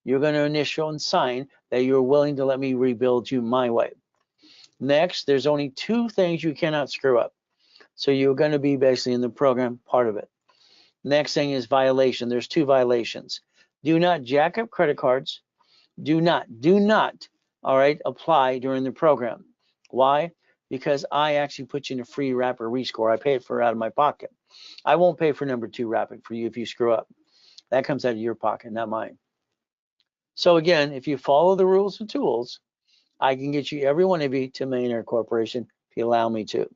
You're going to initial and sign that you're willing to let me rebuild you my way. Next, there's only 2 things you cannot screw up. So you're going to be basically in the program, part of it. Next thing is violation. There's 2 violations. Do not jack up credit cards. Do not, all right, apply during the program. Why? Because I actually put you in a free rapid rescore. I pay it for out of my pocket. I won't pay for number 2 rapid for you if you screw up. That comes out of your pocket, not mine. So again, if you follow the rules and tools, I can get you, every one of you, to Millionaire Corporation if you allow me to.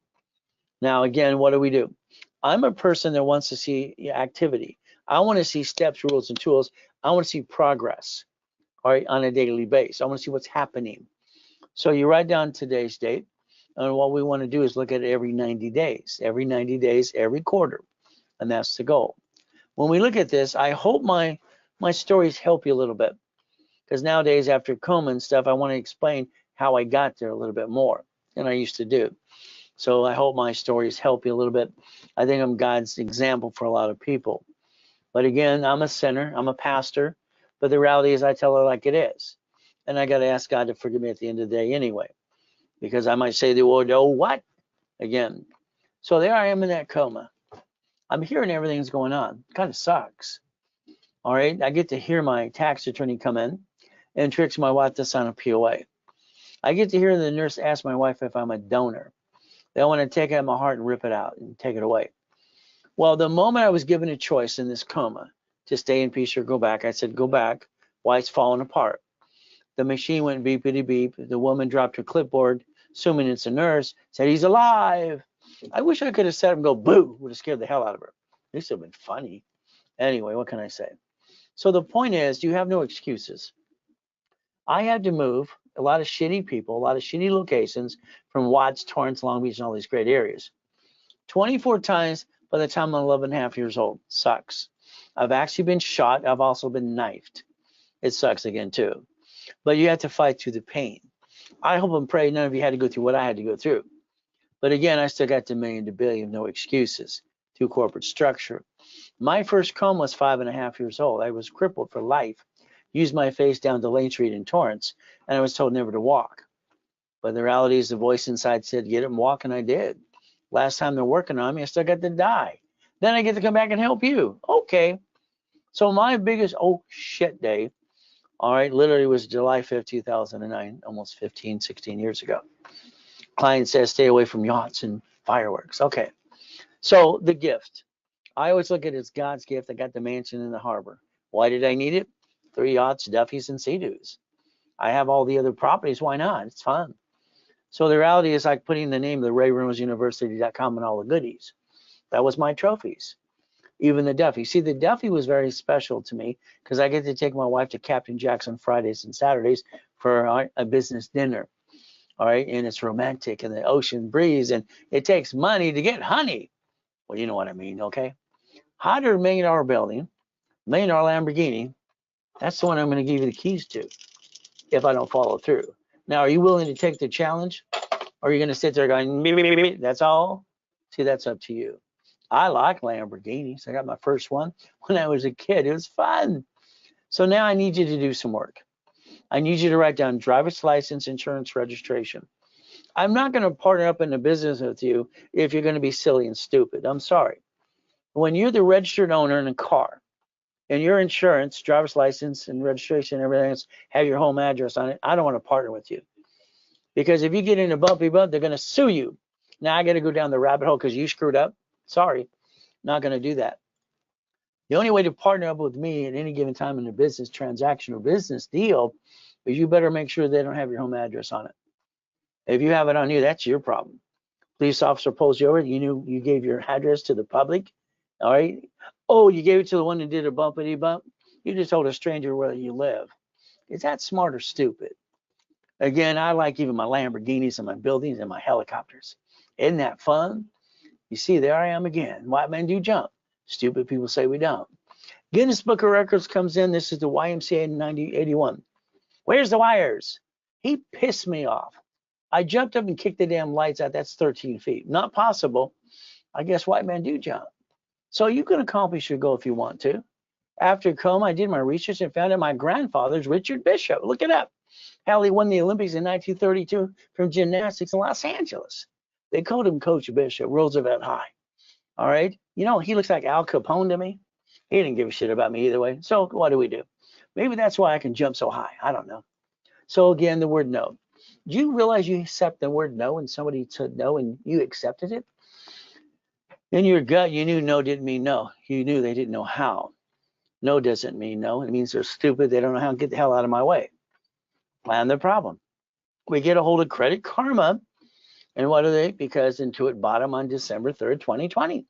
Now, again, what do? I'm a person that wants to see activity. I want to see steps, rules, and tools. I want to see progress, all right, on a daily basis. I want to see what's happening. So you write down today's date. And what we want to do is look at it every 90 days, every quarter. And that's the goal. When we look at this, I hope my stories help you a little bit. Because nowadays, after coma and stuff, I want to explain how I got there a little bit more than I used to do. So I hope my stories help you a little bit. I think I'm God's example for a lot of people. But again, I'm a sinner, I'm a pastor, but the reality is I tell it like it is. And I got to ask God to forgive me at the end of the day anyway, because I might say the word, oh, what? Again. So there I am in that coma. I'm hearing everything's going on. It kind of sucks. All right, I get to hear my tax attorney come in and tricks my wife to sign a POA. I get to hear the nurse ask my wife if I'm a donor. They want to take out my heart and rip it out and take it away. Well, the moment I was given a choice in this coma to stay in peace or go back, I said, go back. Why? It's falling apart. The machine went beepity beep. The woman dropped her clipboard, assuming it's a nurse, said, he's alive. I wish I could have said him go boo. Would have scared the hell out of her. This would have been funny. Anyway, what can I say? So the point is, you have no excuses. I had to move a lot of shitty people, a lot of shitty locations from Watts, Torrance, Long Beach, and all these great areas. 24 times by the time I'm 11 and a half years old. Sucks. I've actually been shot. I've also been knifed. It sucks again too. But you have to fight through the pain. I hope and pray none of you had to go through what I had to go through. But again, I still got the million to billion, no excuses, through corporate structure. My first comb was 5.5 years old. I was crippled for life. Used my face down to Lane Street in Torrance, and I was told never to walk. But the reality is the voice inside said, get up and walk, and I did. Last time they're working on me, I still got to die. Then I get to come back and help you. Okay. So my biggest oh shit day, all right, literally was July 5th, 2009, almost 15, 16 years ago. Client says stay away from yachts and fireworks. Okay. So the gift. I always look at it as God's gift. I got the mansion in the harbor. Why did I need it? 3 yachts, Duffys, and Sea-Doos. I have all the other properties. Why not? It's fun. So the reality is like putting the name of the RayReynoldsUniversity.com and all the goodies. That was my trophies. Even the Duffy. See, the Duffy was very special to me because I get to take my wife to Captain Jack's on Fridays and Saturdays for a business dinner. All right. And it's romantic and the ocean breeze, and it takes money to get honey. Well, you know what I mean. Okay. $100 million building, $1 million Lamborghini. That's the one I'm going to give you the keys to if I don't follow through. Now, are you willing to take the challenge? Or are you going to sit there going, beep, beep, beep, beep, that's all? See, that's up to you. I like Lamborghinis. I got my first one when I was a kid. It was fun. So now I need you to do some work. I need you to write down driver's license, insurance, registration. I'm not going to partner up in a business with you if you're going to be silly and stupid. I'm sorry. When you're the registered owner in a car and your insurance, driver's license, and registration, and everything else have your home address on it, I don't want to partner with you. Because if you get in a bumpy bump, they're going to sue you. Now I got to go down the rabbit hole because you screwed up. Sorry, not going to do that. The only way to partner up with me at any given time in a business transaction or business deal is you better make sure they don't have your home address on it. If you have it on you, that's your problem. Police officer pulls you over. You knew you gave your address to the public. All right. Oh, you gave it to the one that did a bumpity bump. You just told a stranger where you live. Is that smart or stupid? Again, I like even my Lamborghinis and my buildings and my helicopters. Isn't that fun? You see, there I am again. White men do jump. Stupid people say we don't. Guinness Book of Records comes in. This is the YMCA in 1981. Where's the wires? He pissed me off. I jumped up and kicked the damn lights out. That's 13 feet. Not possible. I guess white men do jump. So you can accomplish your goal if you want to. After coma, I did my research and found out my grandfather's Richard Bishop. Look it up. How he won the Olympics in 1932 from gymnastics in Los Angeles. They called him Coach Bishop, Roosevelt High. All right. You know, he looks like Al Capone to me. He didn't give a shit about me either way. So what do we do? Maybe that's why I can jump so high. I don't know. So again, the word no. Do you realize you accept the word no and somebody said no and you accepted it? In your gut, you knew no didn't mean no. You knew they didn't know how. No doesn't mean no. It means they're stupid. They don't know how to get the hell out of my way. Plan the problem. We get a hold of Credit Karma. And what are they? Because Intuit bought them on December 3rd, 2020.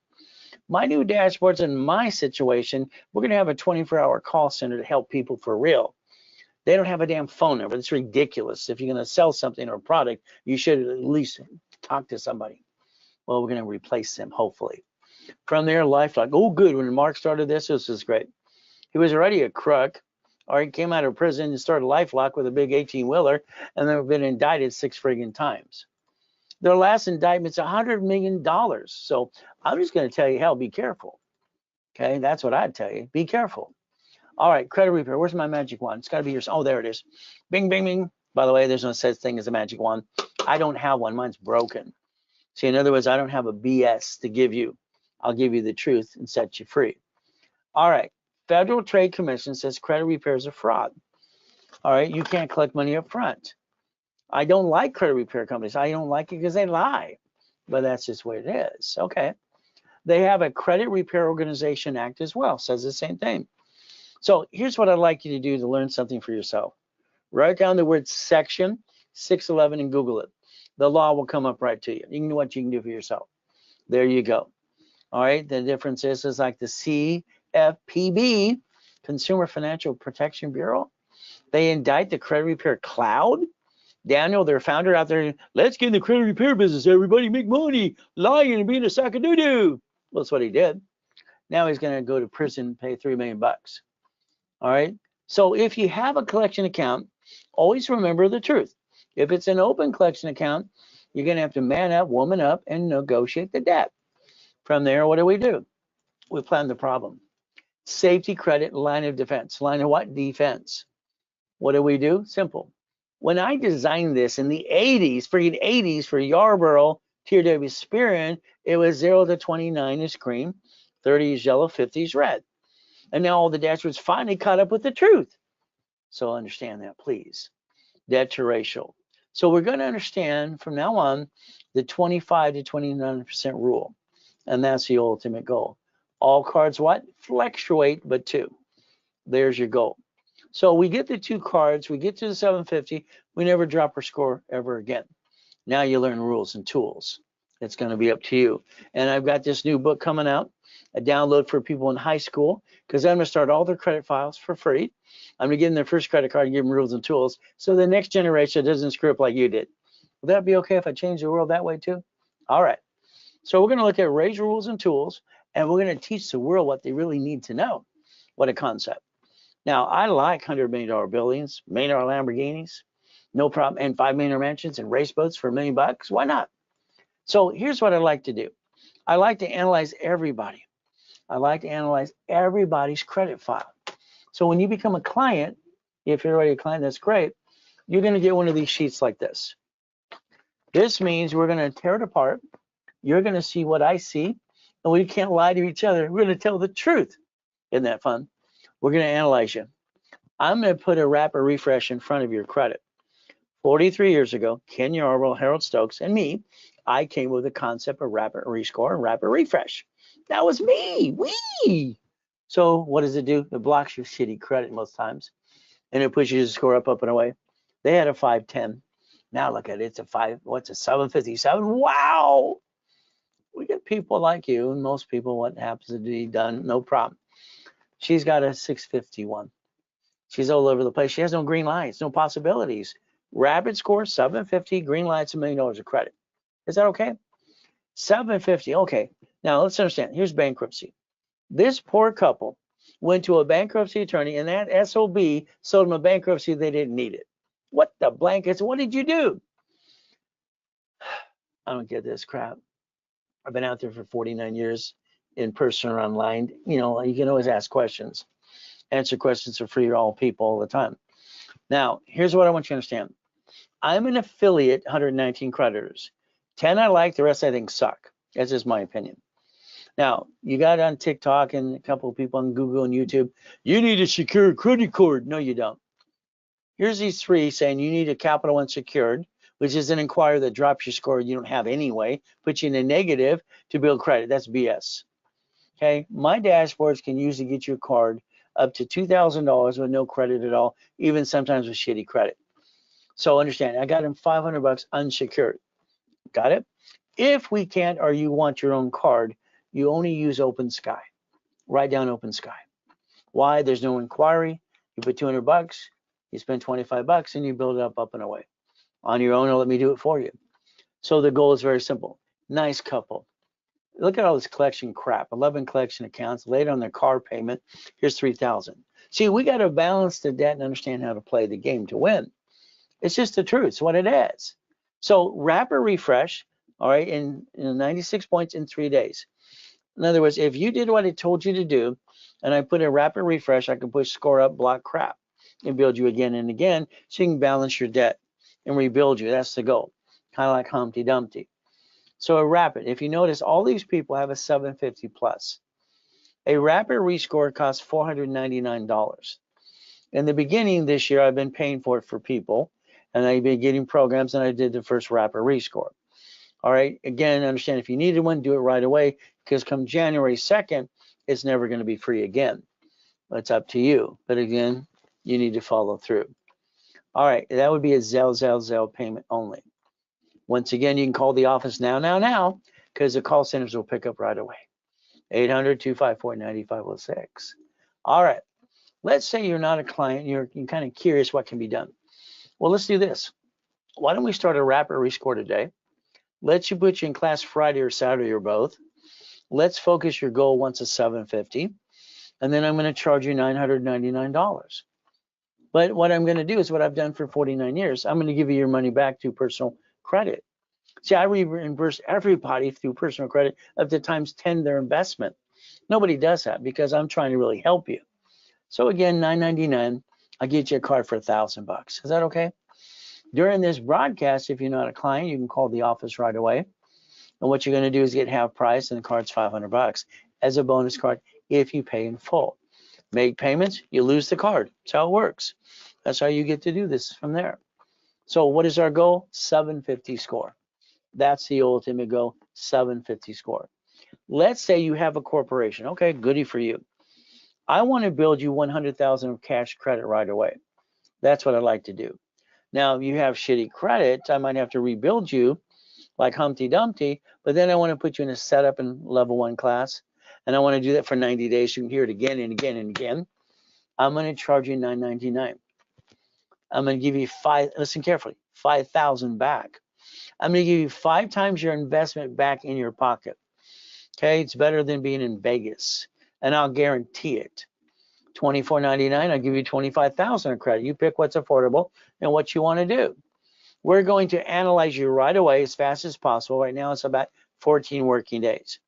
My new dashboards in my situation, we're going to have a 24-hour call center to help people for real. They don't have a damn phone number. It's ridiculous. If you're going to sell something or a product, you should at least talk to somebody. Well, we're going to replace them, hopefully. From there, LifeLock. Oh, good. When Mark started this was great. He was already a crook, or he came out of prison and started LifeLock with a big 18-wheeler, and they've been indicted 6 friggin' times. Their last indictment's $100 million. So I'm just going to tell you, hell, be careful. Okay, that's what I'd tell you. Be careful. All right, credit repair. Where's my magic wand? It's got to be yours. Oh, there it is. Bing, bing, bing. By the way, there's no such thing as a magic wand. I don't have one. Mine's broken. See, in other words, I don't have a BS to give you. I'll give you the truth and set you free. All right. Federal Trade Commission says credit repair is a fraud. All right. You can't collect money up front. I don't like credit repair companies. I don't like it because they lie. But that's just what it is. Okay. They have a Credit Repair Organization Act as well. Says the same thing. So here's what I'd like you to do to learn something for yourself. Write down the word section 611 and Google it. The law will come up right to you. You know what you can do for yourself. There you go. All right. The difference is like the CFPB, Consumer Financial Protection Bureau. They indict the credit repair cloud. Daniel, their founder out there, let's get in the credit repair business. Everybody make money. Lying and being a sack of doo-doo. Well, that's what he did. Now he's going to go to prison, pay $3 million. All right. So if you have a collection account, always remember the truth. If it's an open collection account, you're going to have to man up, woman up, and negotiate the debt. From there, what do? We plan the problem. Safety, credit, line of defense. Line of what? Defense. What do? Simple. When I designed this in the 80s, freaking 80s for Yarborough, TRW Spearin, it was 0 to 29 is green, 30 is yellow, 50 is red. And now all the dashboards finally caught up with the truth. So understand that, please. Debt to ratio. So we're going to understand from now on the 25 to 29% rule. And that's the ultimate goal. All cards what? Fluctuate but two. There's your goal. So we get the 2 cards, we get to the 750, we never drop our score ever again. Now you learn rules and tools. It's going to be up to you. And I've got this new book coming out, a download for people in high school, because I'm going to start all their credit files for free. I'm going to give them their first credit card and give them rules and tools so the next generation doesn't screw up like you did. Will that be okay if I change the world that way too? All right. So we're going to look at raise rules and tools, and we're going to teach the world what they really need to know. What a concept. Now, I like $100 million buildings, $1 million Lamborghinis, no problem, and $5 million mansions and race boats for $1 million. Why not? So here's what I like to do. I like to analyze everybody. I like to analyze everybody's credit file. So when you become a client, if you're already a client, that's great. You're going to get one of these sheets like this. This means we're going to tear it apart. You're going to see what I see, and we can't lie to each other. We're going to tell the truth. Isn't that fun? We're going to analyze you. I'm going to put a rapid refresh in front of your credit. 43 years ago, Ken Yarborough, Harold Stokes, and me, I came with the concept of rapid rescore and rapid refresh. That was me. Wee. So what does it do? It blocks your shitty credit most times, and it pushes your score up, and away. They had a 510. Now look at it. It's a 757. Wow. We get people like you, and most people, what happens to be done, no problem. She's got a 651. She's all over the place. She has no green lights, no possibilities. Rapid score, 750, green lights, $1 million of credit. Is that okay? 750, okay. Now let's understand, here's bankruptcy. This poor couple went to a bankruptcy attorney, and that SOB sold them a bankruptcy, they didn't need it. What the blankets, what did you do? I don't get this crap. I've been out there for 49 years, in person or online. You know, you can always ask questions. Answer questions for free to all people all the time. Now, here's what I want you to understand. I'm an affiliate, 119 creditors. 10 I like, the rest I think suck. That's just my opinion. Now, you got on TikTok and a couple of people on Google and YouTube, you need a secure credit card. No, you don't. Here's these 3 saying you need a Capital One secured, which is an inquiry that drops your score you don't have anyway, puts you in a negative to build credit. That's BS. Okay, my dashboards can usually get you a card up to $2,000 with no credit at all, even sometimes with shitty credit. So understand, I got him $500 unsecured. Got it? If we can't, or you want your own card, you only use Open Sky. Write down Open Sky. Why? There's no inquiry. You put $200, you spend $25, and you build it up and away. On your own, or let me do it for you. So the goal is very simple. Nice couple. Look at all this collection crap. 11 collection accounts laid on their car payment. Here's $3,000. See, we got to balance the debt and understand how to play the game to win. It's just the truth. It's what it is. So rapid refresh, all right, in 96 points in 3 days. In other words, if you did what I told you to do, and I put a rapid refresh, I can push score up, block crap, and build you again and again, so you can balance your debt and rebuild you. That's the goal. Kind of like Humpty Dumpty. So a rapid, if you notice, all these people have a 750 plus. A rapid rescore costs $499. In the beginning this year, I've been paying for it for people, and I've been getting programs, and I did the first rapid rescore. All right, again, understand if you needed one, do it right away, because come January 2nd, it's never going to be free again. It's up to you. But again, you need to follow through. All right, that would be a Zelle payment only. Once again, you can call the office now, because the call centers will pick up right away. 800-254-9506. All right, let's say you're not a client, you're kind of curious what can be done. Well, let's do this. Why don't we start a rapid rescore today? Let's you put you in class Friday or Saturday or both. Let's focus your goal once at $750, and then I'm going to charge you $999. But what I'm going to do is what I've done for 49 years. I'm going to give you your money back through personal credit. See, I reimburse everybody through personal credit up to times 10 their investment. Nobody does that because I'm trying to really help you. So again, $999, I'll get you a card for $1,000. Is that okay? During this broadcast, if you're not a client, you can call the office right away. And what you're going to do is get half price, and the card's $500 as a bonus card if you pay in full. Make payments, you lose the card. That's how it works. That's how you get to do this from there. So what is our goal? 750 score. That's the ultimate goal, 750 score. Let's say you have a corporation. Okay, goody for you. I want to build you 100,000 of cash credit right away. That's what I like to do. Now, if you have shitty credit, I might have to rebuild you like Humpty Dumpty, but then I want to put you in a setup and level 1 class, and I want to do that for 90 days. You can hear it again and again and again. I'm going to charge you $999. I'm going to give you listen carefully, 5,000 back. I'm going to give you 5 times your investment back in your pocket. Okay, it's better than being in Vegas, and I'll guarantee it. $24.99, I'll give you 25,000 of credit. You pick what's affordable and what you want to do. We're going to analyze you right away as fast as possible. Right now, it's about 14 working days.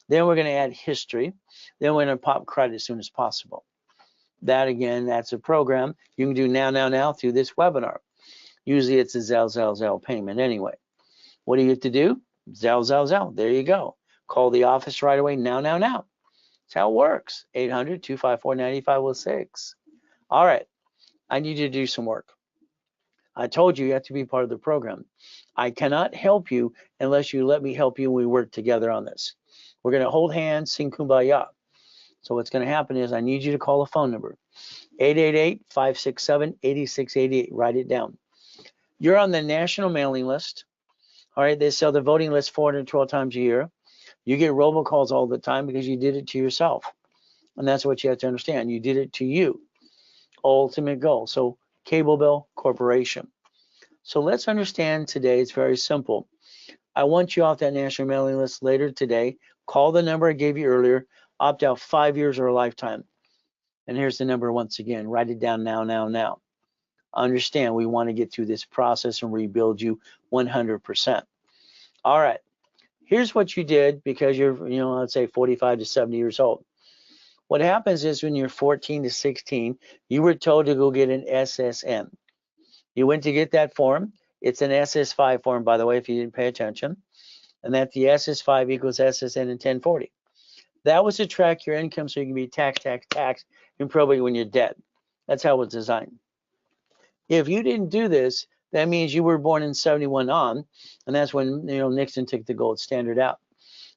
Then we're going to add history. Then we're going to pop credit as soon as possible. That, again, that's a program you can do now through this webinar. Usually it's a Zelle payment anyway. What do you have to do? Zelle. There you go. Call the office right away now. That's how it works. 800-254-9506. All right. I need you to do some work. I told you have to be part of the program. I cannot help you unless you let me help you and we work together on this. We're going to hold hands, sing Kumbaya. So what's going to happen is I need you to call a phone number, 888-567-8688. Write it down. You're on the national mailing list. All right, they sell the voting list 412 times a year. You get robocalls all the time because you did it to yourself. And that's what you have to understand. You did it to you. Ultimate goal. So cable bill corporation. So let's understand today. It's very simple. I want you off that national mailing list later today. Call the number I gave you earlier. Opt out 5 years or a lifetime. And here's the number once again. Write it down now. Understand, we want to get through this process and rebuild you 100%. All right. Here's what you did because you're, let's say 45 to 70 years old. What happens is when you're 14 to 16, you were told to go get an SSN. You went to get that form. It's an SS5 form, by the way, if you didn't pay attention. And that the SS5 equals SSN in 1040. That was to track your income so you can be taxed and probably when you're dead. That's how it was designed. If you didn't do this, that means you were born in 71 on, and that's when Nixon took the gold standard out.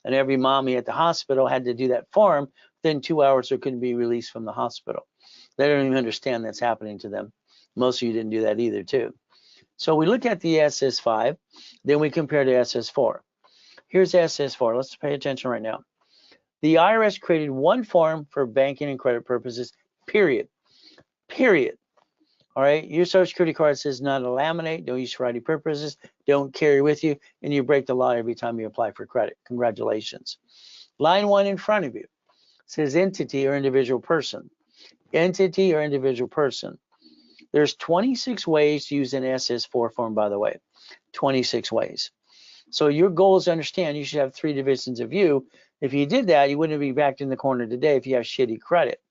And every mommy at the hospital had to do that form. Within 2 hours, they couldn't be released from the hospital. They don't even understand that's happening to them. Most of you didn't do that either, too. So we look at the SS5, then we compare to SS4. Here's SS4. Let's pay attention right now. The IRS created one form for banking and credit purposes, period. All right, your Social Security card says not to laminate, don't use for ID purposes, don't carry with you, and you break the law every time you apply for credit. Congratulations. Line 1 in front of you says entity or individual person. Entity or individual person. There's 26 ways to use an SS4 form, by the way. 26 ways. So your goal is to understand you should have 3 divisions of you. If you did that, you wouldn't be backed in the corner today if you have shitty credit.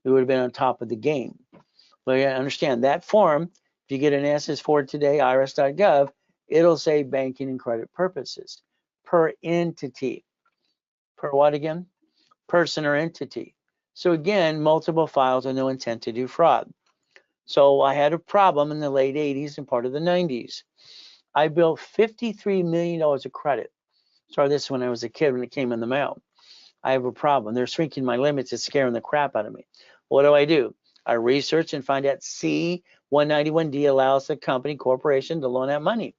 You would have been on top of the game. But you understand that form, if you get an SS4 today, irs.gov, it'll say banking and credit purposes per entity. Per what again? Person or entity. So again, multiple files with no intent to do fraud. So I had a problem in the late 80s and part of the 90s. I built $53 million of credit. Started this when I was a kid when it came in the mail. I have a problem. They're shrinking my limits. It's scaring the crap out of me. What do? I research and find out C-191D allows the company, corporation to loan out money.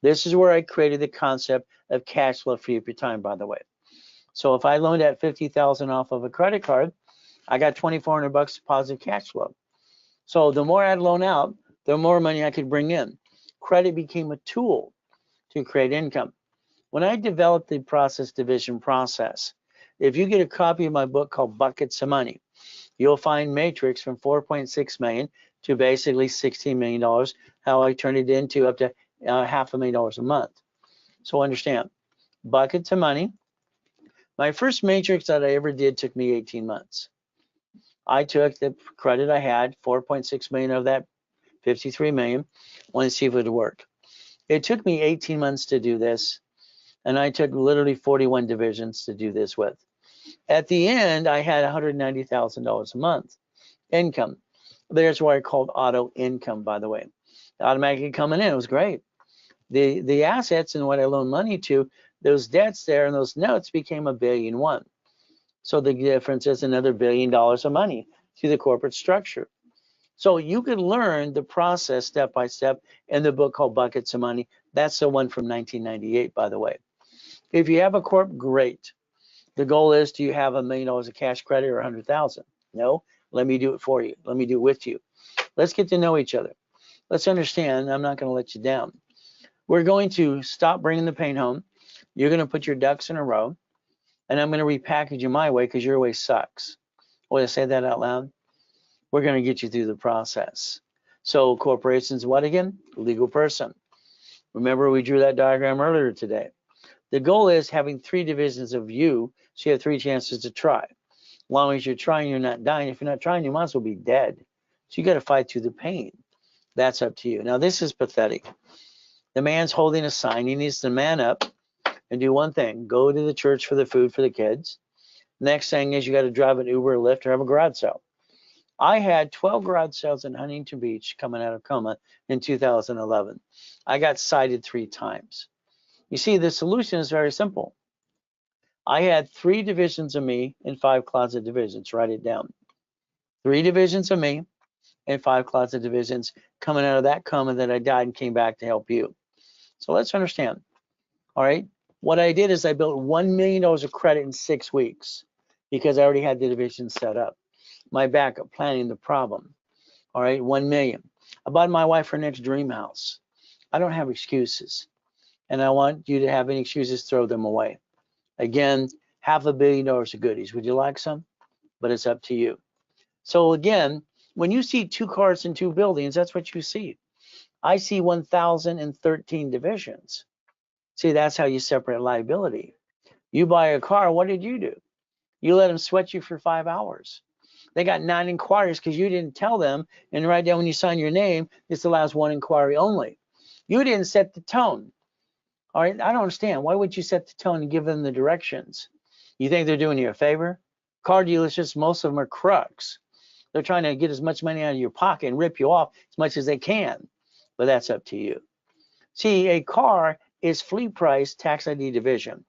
This is where I created the concept of cash flow free up your time, by the way. So if I loaned out $50,000 off of a credit card, I got $2,400 positive cash flow. So the more I'd loan out, the more money I could bring in. Credit became a tool to create income. When I developed the process division process, If you get a copy of my book called Buckets of Money, you'll find matrix from 4.6 million to basically $16 million, how I turned it into up to $500,000 a month. So understand, buckets of money. My first matrix that I ever did took me 18 months. I took the credit I had, 4.6 million of that 53 million, wanted to see if it would work. It took me 18 months to do this, and I took literally 41 divisions to do this with. At the end, I had $190,000 a month income. There's what I called auto income, by the way. Automatically coming in, it was great. The assets and what I loaned money to, those debts there and those notes became $1.1 billion. So the difference is another $1 billion of money through the corporate structure. So you could learn the process step by step in the book called Buckets of Money. That's the one from 1998, by the way. If you have a corp, great. The goal is, do you have $1 million of cash credit or 100,000? No, let me do it for you. Let me do it with you. Let's get to know each other. Let's understand, I'm not going to let you down. We're going to stop bringing the pain home. You're going to put your ducks in a row, and I'm going to repackage you my way because your way sucks. Will I say that out loud? We're going to get you through the process. So corporations, what again? Legal person. Remember, we drew that diagram earlier today. The goal is having 3 divisions of you, so you have 3 chances to try. As long as you're trying, you're not dying. If you're not trying, you might as well be dead. So you got to fight through the pain. That's up to you. Now, this is pathetic. The man's holding a sign. He needs to man up and do one thing. Go to the church for the food for the kids. Next thing is you got to drive an Uber or Lyft or have a garage sale. I had 12 garage sales in Huntington Beach coming out of coma in 2011. I got cited 3 times. You see, the solution is very simple. I had 3 divisions of me and 5 closet divisions. Write it down. 3 divisions of me and 5 closet divisions coming out of that coma that I died and came back to help you. So let's understand. All right. What I did is I built $1 million of credit in 6 weeks because I already had the division set up. My backup planning the problem. All right. 1 million. I bought my wife her next dream house. I don't have excuses. And I want you to have any excuses, throw them away. Again, $500 million of goodies. Would you like some? But it's up to you. So again, when you see 2 cars in 2 buildings, that's what you see. I see 1,013 divisions. See, that's how you separate liability. You buy a car, what did you do? You let them sweat you for 5 hours. They got 9 inquiries because you didn't tell them, and right down when you sign your name, this allows 1 inquiry only. You didn't set the tone. All right, I don't understand. Why would you set the tone and give them the directions? You think they're doing you a favor? Car dealerships, most of them are crooks. They're trying to get as much money out of your pocket and rip you off as much as they can. But that's up to you. See, a car is fleet price tax ID division.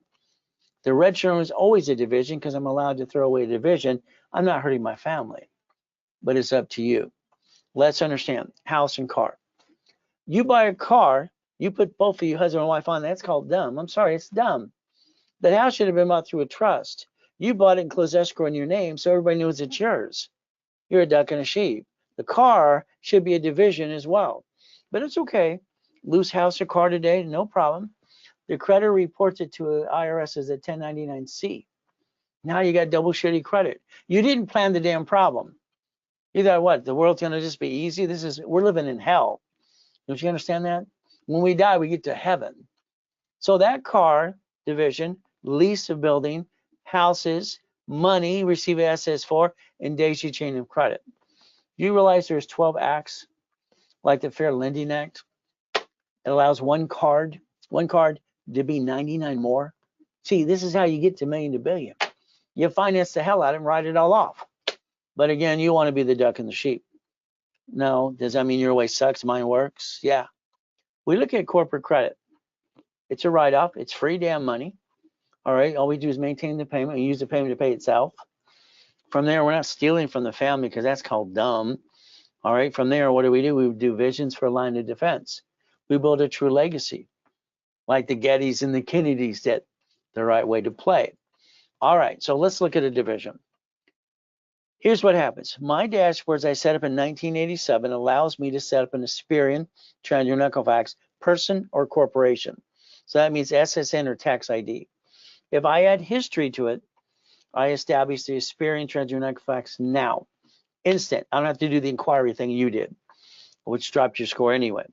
The red showroom is always a division because I'm allowed to throw away a division. I'm not hurting my family, but it's up to you. Let's understand house and car. You buy a car, you put both of you, husband and wife, on. That's called dumb. I'm sorry, it's dumb. The house should have been bought through a trust. You bought it and closed escrow in your name, so everybody knows it's yours. You're a duck and a sheep. The car should be a division as well, but it's okay. Loose house or car today, no problem. The creditor reports it to IRS as a 1099-C. Now you got double shitty credit. You didn't plan the damn problem. You thought, what, the world's gonna just be easy? We're living in hell. Don't you understand that? When we die, we get to heaven. So that car division, lease a building, houses, money, receive assets for, and days you chain of credit. You realize there's 12 acts like the Fair Lending Act? It allows one card to be 99 more. See, this is how you get to million to billion. You finance the hell out of it and write it all off. But again, you want to be the duck and the sheep. No, does that mean your way sucks, mine works? Yeah. We look at corporate credit. It's a write-off. It's free damn money. All right. All we do is maintain the payment and use the payment to pay itself. From there, we're not stealing from the family because that's called dumb. All right. From there, what do? We do visions for a line of defense. We build a true legacy, like the Gettys and the Kennedys did. The right way to play. All right. So let's look at a division. Here's what happens. My dashboards I set up in 1987 allows me to set up an Asperian, Equifax, person or corporation. So that means SSN or tax ID. If I add history to it, I establish the experience residual facts now. Instant. I don't have to do the inquiry thing you did, which dropped your score anyway.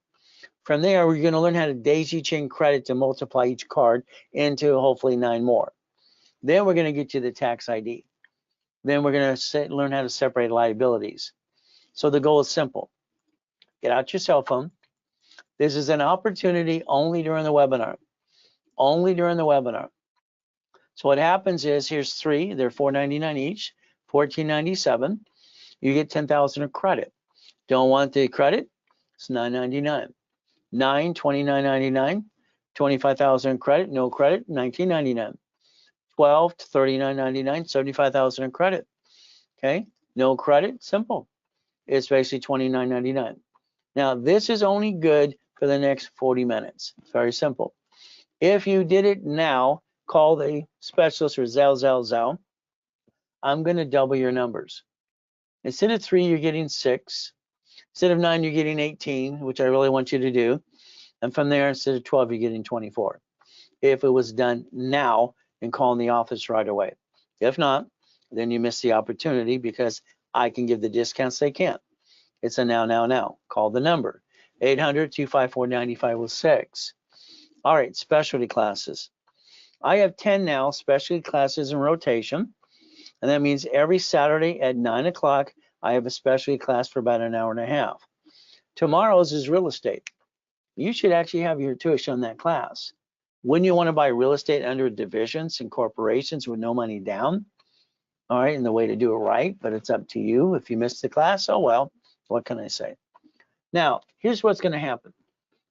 From there, we're going to learn how to daisy chain credit to multiply each card into hopefully 9 more. Then we're going to get to the tax ID. Then we're going to learn how to separate liabilities. So the goal is simple. Get out your cell phone. This is an opportunity only during the webinar. Only during the webinar. So what happens is, here's 3. They're $4.99 each, $14.97. You get 10,000 of credit. Don't want the credit? It's $9.99. 9, $29.99. 25,000 credit, no credit, $19.99. 12 to $39.99, 75,000 in credit. Okay, no credit, simple. It's basically $29.99. Now this is only good for the next 40 minutes. It's very simple. If you did it now, call the specialist or Zell. I'm going to double your numbers. Instead of 3, you're getting 6. Instead of 9, you're getting 18, which I really want you to do. And from there, instead of 12, you're getting 24. If it was done now and calling the office right away. If not, then you miss the opportunity because I can give the discounts they can't. It's a now. Call the number, 800-254-9506. All right, specialty classes. I have 10 now specialty classes in rotation, and that means every Saturday at 9 o'clock, I have a specialty class for about an hour and a half. Tomorrow's is real estate. You should actually have your tuition on that class. Wouldn't you want to buy real estate under divisions and corporations with no money down? All right, and the way to do it right, but it's up to you. If you missed the class, oh well, what can I say? Now, here's what's going to happen.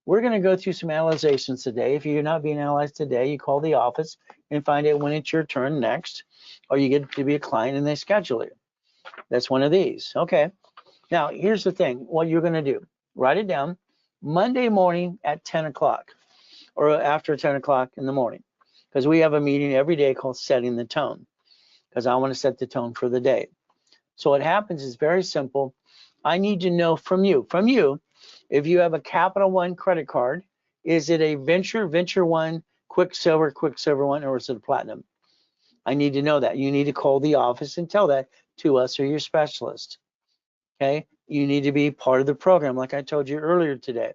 We're going to go through some analyzations today. If you're not being analyzed today, you call the office and find out when it's your turn next, or you get to be a client and they schedule you. That's one of these. Okay. Now, here's the thing. What you're going to do, write it down. Monday morning at 10 o'clock or after 10 o'clock in the morning, because we have a meeting every day called Setting the Tone, because I want to set the tone for the day. So what happens is very simple. I need to know from you, if you have a Capital One credit card, is it a Venture One, Quicksilver One, or is it a Platinum? I need to know that. You need to call the office and tell that to us or your specialist. Okay, you need to be part of the program, like I told you earlier today.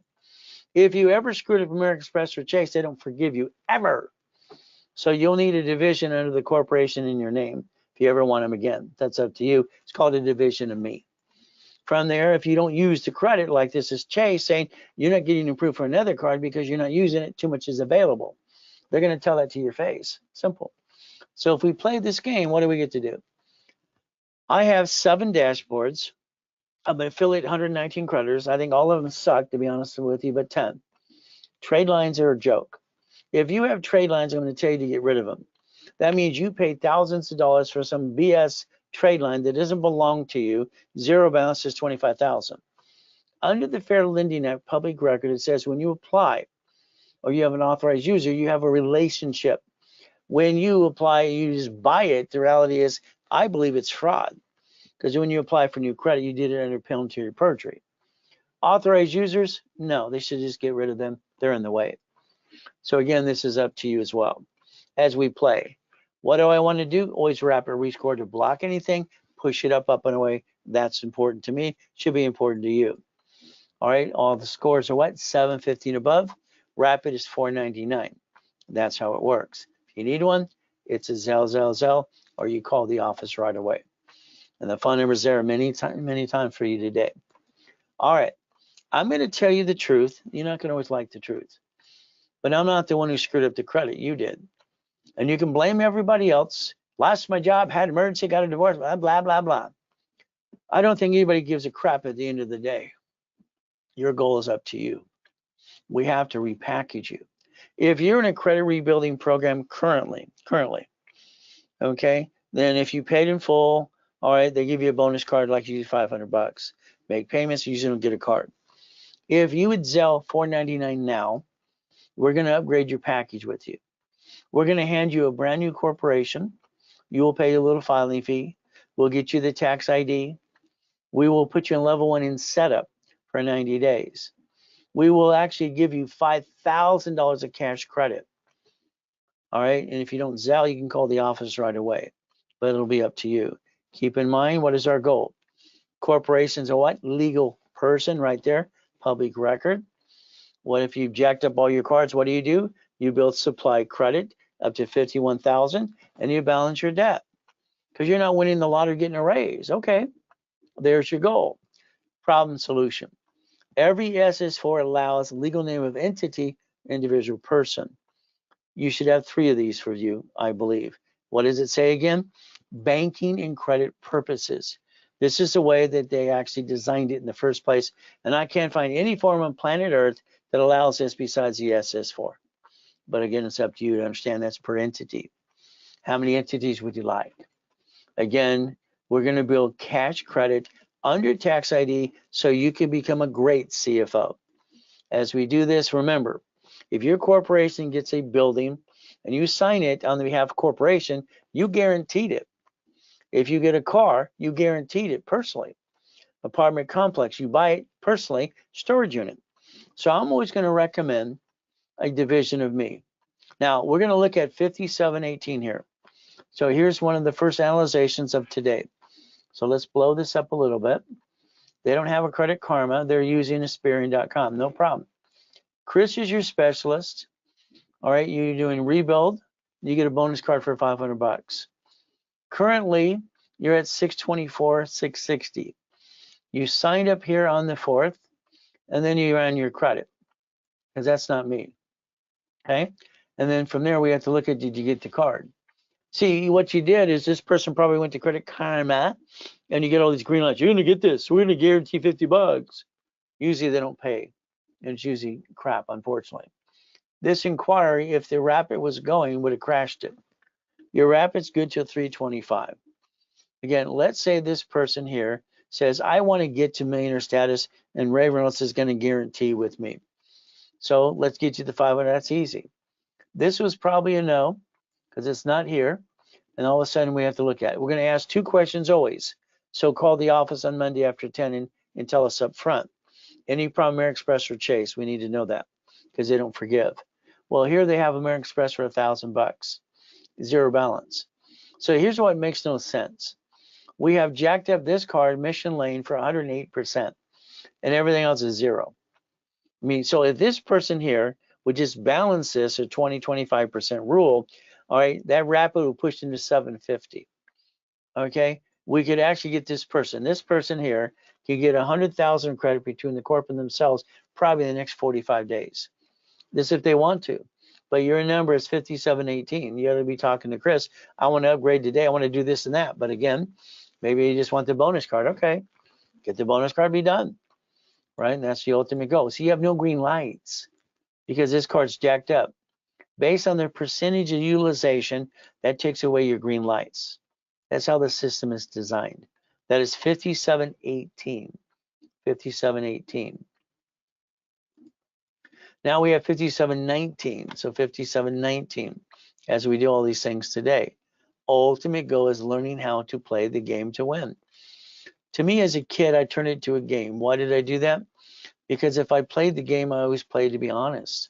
If you ever screwed up American Express or Chase, they don't forgive you ever. So you'll need a division under the corporation in your name if you ever want them again. That's up to you. It's called a division of me. From there, if you don't use the credit, like this is Chase saying you're not getting approved for another card because you're not using it, too much is available. They're going to tell that to your face. Simple. So if we play this game, what do we get to do? I have 7 dashboards. I'm an affiliate 119 creditors. I think all of them suck, to be honest with you, but 10. Trade lines are a joke. If you have trade lines, I'm going to tell you to get rid of them. That means you pay thousands of dollars for some BS trade line that doesn't belong to you. Zero balance is $25,000. Under the Fair Lending Act public record, it says when you apply or you have an authorized user, you have a relationship. When you apply, you just buy it. The reality is, I believe it's fraud, because when you apply for new credit, you did it under penalty of perjury. Authorized users, no, they should just get rid of them. They're in the way. So again, this is up to you as well. As we play, what do I want to do? Always rapid rescore to block anything, push it up and away. That's important to me. Should be important to you. All right, all the scores are what? 750 and above. Rapid is 499. That's how it works. If you need one, it's a Zell, or you call the office right away. And the phone number is there many times for you today. All right, I'm going to tell you the truth. You're not going to always like the truth. But I'm not the one who screwed up the credit. You did. And you can blame everybody else. Lost my job, had an emergency, got a divorce, blah, blah, blah, blah. I don't think anybody gives a crap at the end of the day. Your goal is up to you. We have to repackage you. If you're in a credit rebuilding program currently, okay, then if you paid in full, all right, they give you a bonus card like you use $500. Make payments, you usually don't get a card. If you would Zelle $499 now, we're going to upgrade your package with you. We're going to hand you a brand new corporation. You will pay a little filing fee. We'll get you the tax ID. We will put you in level 1 in setup for 90 days. We will actually give you $5,000 of cash credit. All right, and if you don't Zelle, you can call the office right away. but it'll be up to you. Keep in mind, what is our goal? Corporations are what? Legal person right there, public record. What if you've jacked up all your cards? What do? You build supply credit up to $51,000 and you balance your debt because you're not winning the lottery getting a raise. Okay, there's your goal. Problem solution. Every SS4 allows legal name of entity, individual person. You should have 3 of these for you, I believe. What does it say again? Banking and credit purposes. This is the way that they actually designed it in the first place. And I can't find any form on planet Earth that allows this besides the SS4. But again, it's up to you to understand that's per entity. How many entities would you like? Again, we're going to build cash credit under tax ID so you can become a great CFO. As we do this, remember, if your corporation gets a building and you sign it on the behalf of corporation, you guaranteed it. If you get a car, you guaranteed it personally. Apartment complex, you buy it personally, storage unit. So I'm always going to recommend a division of me. Now, we're going to look at 5718 here. So here's one of the first analyzations of today. So let's blow this up a little bit. They don't have a Credit Karma. They're using Aspiring.com. No problem. Chris is your specialist. All right, you're doing rebuild. You get a bonus card for $500. Currently, you're at 624, 660. You signed up here on the 4th, and then you ran your credit, because that's not me. Okay, and then from there we have to look at, did you get the card? See, what you did is this person probably went to Credit Karma, and you get all these green lights. You're going to get this. We're going to guarantee $50. Usually they don't pay, and it's usually crap, unfortunately. This inquiry, if the Rapid was going, would have crashed it. Your Rapid's good till 325. Again, let's say this person here says, I want to get to millionaire status, and Reynolds is going to guarantee with me. So let's get you the 500. That's easy. This was probably a no, because it's not here. And all of a sudden we have to look at it. We're going to ask 2 questions always. So call the office on Monday after 10 and tell us up front. Any problem, American Express or Chase, we need to know that because they don't forgive. Well, here they have American Express for $1,000, 0 balance. So here's what makes no sense. We have jacked up this card, Mission Lane, for 108%, and everything else is 0. I mean, so if this person here would just balance this at 20-25% rule, all right, that Rapid will push into 750. Okay, we could actually get this person. This person here could get 100,000 credit between the corp and themselves probably in the next 45 days. This if they want to. But your number is 5718. You ought to be talking to Chris. I want to upgrade today. I want to do this and that. But again, maybe you just want the bonus card. Okay, get the bonus card, be done. Right, and that's the ultimate goal. So you have no green lights because this card's jacked up. Based on their percentage of utilization, that takes away your green lights. That's how the system is designed. That is 5718. 5718. Now we have 5719. So 5719 as we do all these things today. Ultimate goal is learning how to play the game to win. To me, as a kid, I turned it into a game. Why did I do that? Because if I played the game, I always played to be honest.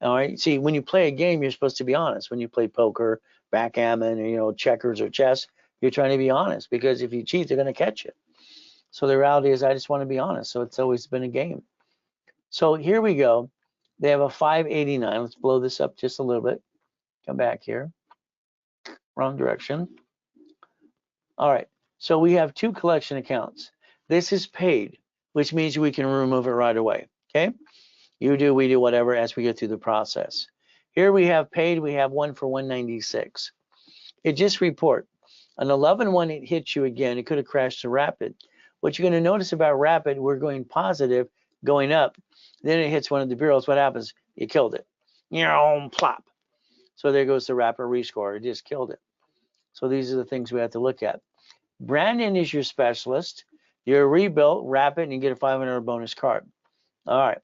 All right. See, when you play a game, you're supposed to be honest. When you play poker, backgammon, or, checkers or chess, you're trying to be honest because if you cheat, they're going to catch you. So the reality is, I just want to be honest. So it's always been a game. So here we go. They have a 589. Let's blow this up just a little bit. Come back here. Wrong direction. All right. So we have 2 collection accounts. This is paid, which means we can remove it right away. Okay. You do, we do, whatever as we go through the process. Here we have paid, we have one for 196. It just report. An 11-1, it hits you again. It could have crashed to Rapid. What you're going to notice about Rapid, we're going positive, going up. Then it hits one of the bureaus. What happens? You killed it. Plop. So there goes the Rapid rescore. It just killed it. So these are the things we have to look at. Brandon is your specialist. You're rebuilt, Rapid, and you get a $500 bonus card. All right.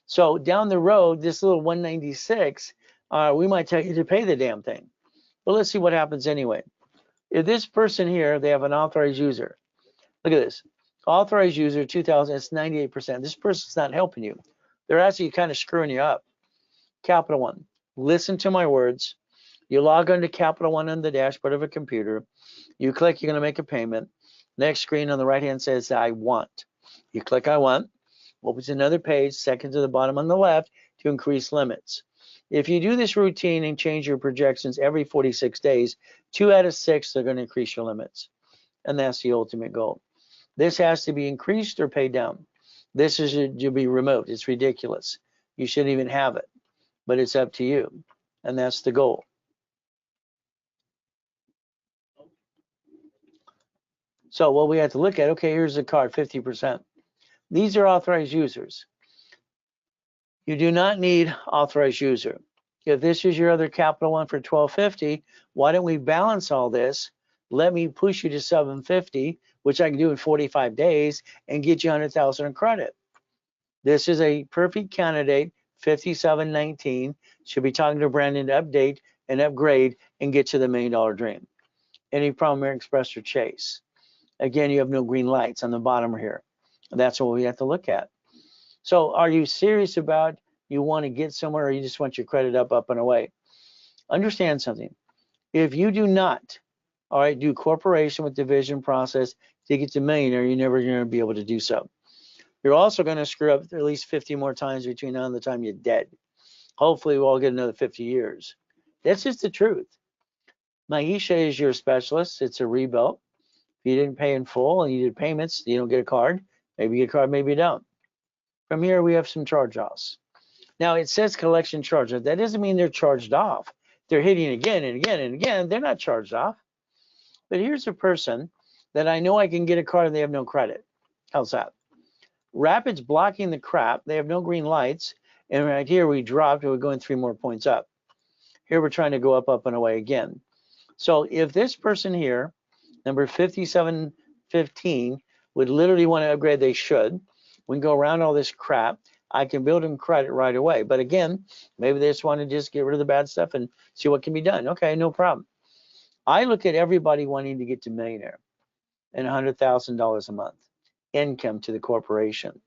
So down the road, this little 196, we might tell you to pay the damn thing. But let's see what happens anyway. If this person here, they have an authorized user. Look at this. Authorized user, 2,000, it's 98%. This person's not helping you. They're actually kind of screwing you up. Capital One, listen to my words. You log on to Capital One on the dashboard of a computer. You click, you're going to make a payment. Next screen on the right hand says I want. You click I want. Opens another page, second to the bottom on the left, to increase limits. If you do this routine and change your projections every 46 days, 2 out of 6 they're going to increase your limits. And that's the ultimate goal. This has to be increased or paid down. This is to be remote. It's ridiculous. You shouldn't even have it, but it's up to you. And that's the goal. So what we have to look at, okay, here's the card, 50%. These are authorized users. You do not need authorized user. If this is your other Capital One for $12.50, why don't we balance all this? Let me push you to $7.50, which I can do in 45 days, and get you $100,000 in credit. This is a perfect candidate, 5719. Should be talking to Brandon to update and upgrade and get to the $1 million dream. Any problem, American Express or Chase? Again, you have no green lights on the bottom here. That's what we have to look at. So are you serious about you want to get somewhere, or you just want your credit up and away? Understand something. If you do not, all right, do corporation with division process to get to millionaire, you're never going to be able to do so. You're also going to screw up at least 50 more times between now and the time you're dead. Hopefully we'll all get another 50 years. That's just the truth. Maisha is your specialist. It's a rebuild. If you didn't pay in full and you did payments, you don't get a card. Maybe you get a card, maybe you don't. From here, we have some charge-offs. Now, it says collection charge-off. That doesn't mean they're charged off. They're hitting again and again and again. They're not charged off. But here's a person that I know I can get a card and they have no credit. How's that? Rapid's blocking the crap. They have no green lights. And right here, we dropped. We're going 3 more points up. Here, we're trying to go up and away again. So if this person here, number 5715, would literally want to upgrade, they should. We can go around all this crap. I can build them credit right away. But again, maybe they just want to just get rid of the bad stuff and see what can be done. Okay, no problem. I look at everybody wanting to get to millionaire and $100,000 a month income to the corporation.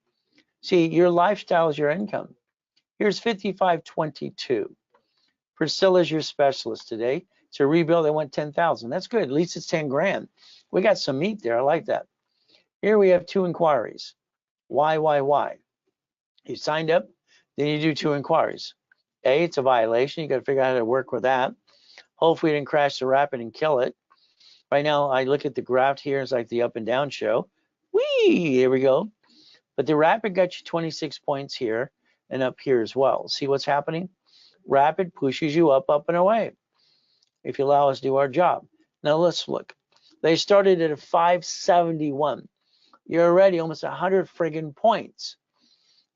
See, your lifestyle is your income. Here's 5522. Priscilla's your specialist today. To rebuild, they want 10,000. That's good. At least it's 10 grand. We got some meat there. I like that. Here we have 2 inquiries. Why? You signed up, then you do 2 inquiries. A, it's a violation. You got to figure out how to work with that. Hopefully, you didn't crash the rapid and kill it. Right now, I look at the graph here. It's like the up and down show. Whee! Here we go. But the rapid got you 26 points here and up here as well. See what's happening? Rapid pushes you up and away if you allow us to do our job. Now, let's look. They started at a 571. You're already almost 100 friggin' points.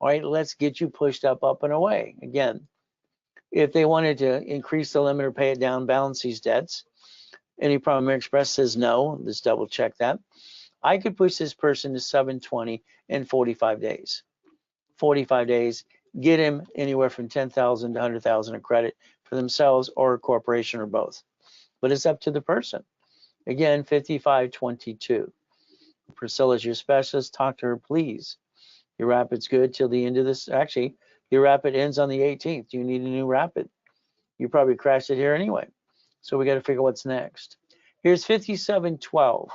All right, let's get you pushed up and away. Again, if they wanted to increase the limit or pay it down, balance these debts, any problem, American Express says no. Let's double check that. I could push this person to 720 in 45 days. 45 days, get him anywhere from 10,000 to 100,000 of credit for themselves or a corporation or both. But it's up to the person. Again, 5522. Priscilla's your specialist. Talk to her, please. Your rapid's good till the end of this. Actually, your rapid ends on the 18th. You need a new rapid. You probably crashed it here anyway. So we got to figure what's next. Here's 5712.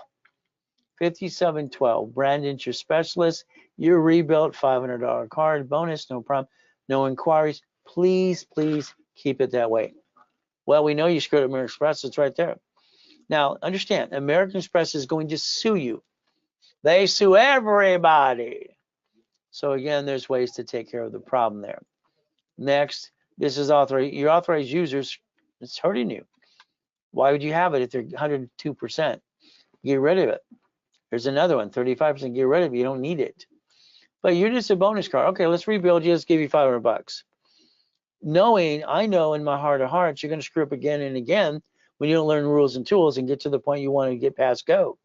5712. Brandon's your specialist. Your rebuilt $500 card bonus. No problem. No inquiries. Please keep it that way. Well, we know you screwed up American Express. It's right there. Now, understand, American Express is going to sue you. They sue everybody. So again, there's ways to take care of the problem there. Next, this is your authorized users. It's hurting you. Why would you have it if they're 102%? Get rid of it. There's another one, 35%. Get rid of it. You don't need it. But you're just a bonus card. Okay, let's rebuild you. Let's give you $500. Knowing, I know in my heart of hearts, you're going to screw up again and again when you don't learn rules and tools and get to the point you want to get past go.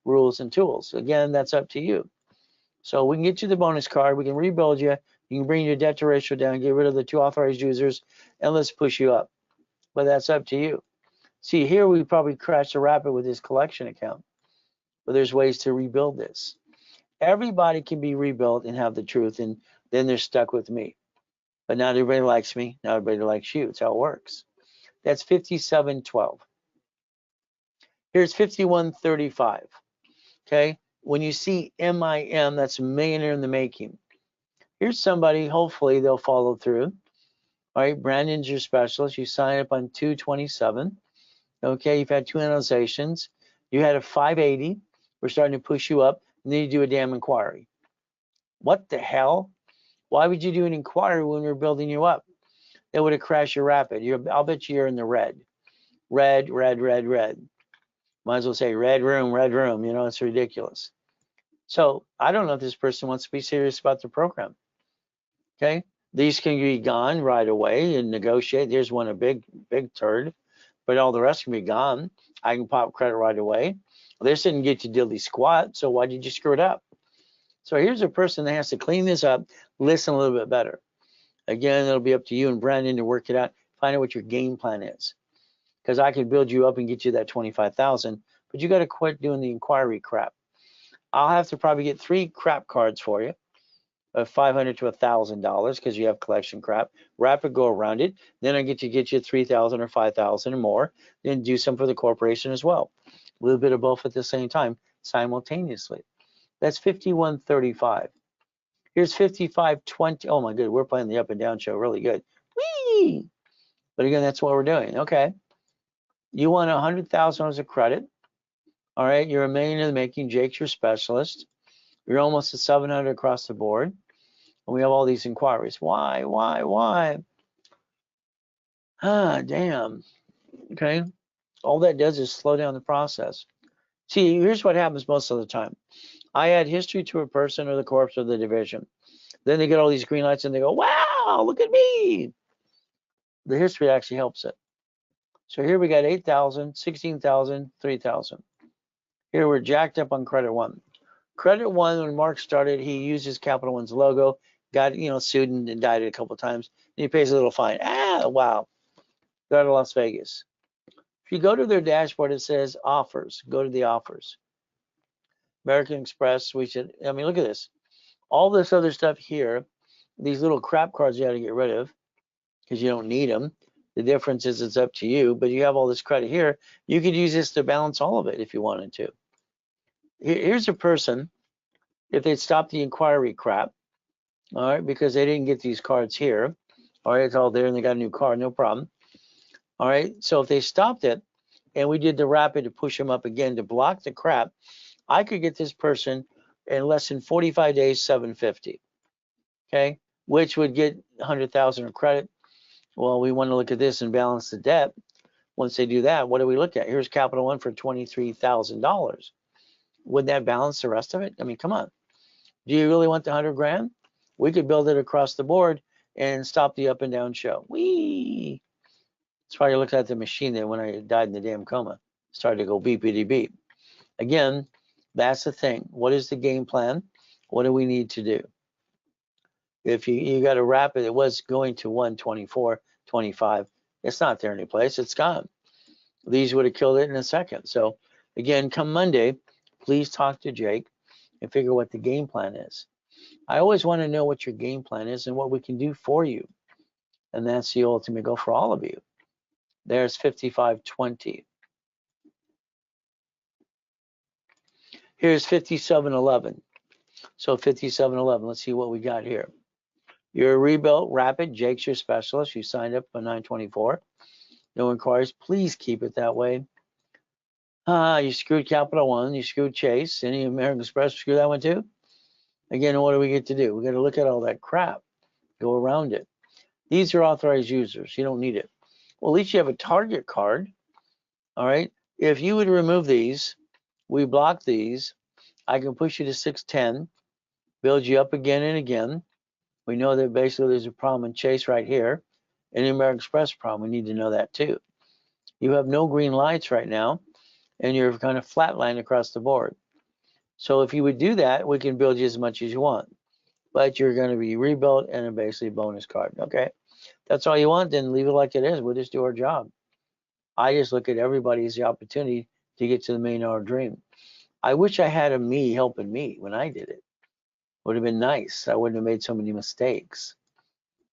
Rules and tools. Again, that's up to you. So we can get you the bonus card. We can rebuild you. You can bring your debt to ratio down, get rid of the 2 authorized users, and let's push you up. But that's up to you. See, here we probably crashed the rapid with this collection account. But there's ways to rebuild this. Everybody can be rebuilt and have the truth, and then they're stuck with me. But not everybody likes me. Not everybody likes you. It's how it works. That's 5712. Here's 5135. Okay, when you see MIM, that's a millionaire in the making. Here's somebody, hopefully they'll follow through. All right, Brandon's your specialist. You sign up on 227. Okay, you've had 2 analyzations. You had a 580. We're starting to push you up, and then you do a damn inquiry. What the hell? Why would you do an inquiry when we're building you up? It would have crashed your rapid. I'll bet you're in the red. Red, red, red, red. Might as well say red room, you know, it's ridiculous. So I don't know if this person wants to be serious about the program. Okay, these can be gone right away and negotiate. There's one, a big turd, but all the rest can be gone. I can pop credit right away. This didn't get you diddly squat, so why did you screw it up? So here's a person that has to clean this up, listen a little bit better. Again, it'll be up to you and Brandon to work it out, find out what your game plan is. Because I could build you up and get you that 25,000, but you got to quit doing the inquiry crap. I'll have to probably get 3 crap cards for you of $500 to $1,000 because you have collection crap. Rapid go around it. Then I get you 3,000 or 5,000 or more. Then do some for the corporation as well. A little bit of both at the same time, simultaneously. That's 5135. Here's 5520. Oh my good, we're playing the up and down show really good. Whee! But again, that's what we're doing. Okay. You want $100,000 of credit. All right, you're a million in the making. Jake's your specialist. You're almost at 700 across the board. And we have all these inquiries. Why? Ah, damn. Okay. All that does is slow down the process. See, here's what happens most of the time. I add history to a person or the corpse or the division. Then they get all these green lights and they go, wow, look at me. The history actually helps it. So here we got 8,000, 16,000, 3,000. Here we're jacked up on credit one. Credit one, when Mark started, he used his Capital One's logo, got, sued and indicted a couple of times. And he pays a little fine. Ah, wow. Go to Las Vegas. If you go to their dashboard, it says offers. Go to the offers. American Express, look at this. All this other stuff here, these little crap cards you got to get rid of because you don't need them. The difference is it's up to you, but you have all this credit here. You could use this to balance all of it if you wanted to. Here's a person, if they'd stopped the inquiry crap, all right, because they didn't get these cards here, all right, it's all there and they got a new card, no problem. All right, so if they stopped it and we did the rapid to push them up again to block the crap, I could get this person in less than 45 days, 750, okay, which would get 100,000 of credit. Well, we want to look at this and balance the debt. Once they do that, what do we look at? Here's Capital One for $23,000. Would that balance the rest of it? I mean, come on. Do you really want the 100 grand? We could build it across the board and stop the up and down show. Whee! That's why I looked at the machine there when I died in the damn coma. Started to go beepity beep. Again, that's the thing. What is the game plan? What do we need to do? If you got a rapid, it was going to 124, 25. It's not there any place. It's gone. These would have killed it in a second. So again, come Monday, please talk to Jake and figure what the game plan is. I always want to know what your game plan is and what we can do for you. And that's the ultimate goal for all of you. There's 5520. Here's 5711. So 5711, let's see what we got here. You're a rebuilt rapid. Jake's your specialist. You signed up on 924. No inquiries. Please keep it that way. You screwed Capital One. You screwed Chase. Any American Express screw that one too? Again, what do we get to do? We got to look at all that crap. Go around it. These are authorized users. You don't need it. Well, at least you have a target card. All right. If you would remove these, we block these. I can push you to 610, build you up again and again. We know that basically there's a problem in Chase right here, and the American Express problem. We need to know that too. You have no green lights right now, and you're kind of flatlined across the board. So if you would do that, we can build you as much as you want, but you're going to be rebuilt and a basically bonus card. Okay, that's all you want, then leave it like it is. We'll just do our job. I just look at everybody as the opportunity to get to the $1 million dream. I wish I had a me helping me when I did it. Would have been nice. I wouldn't have made so many mistakes.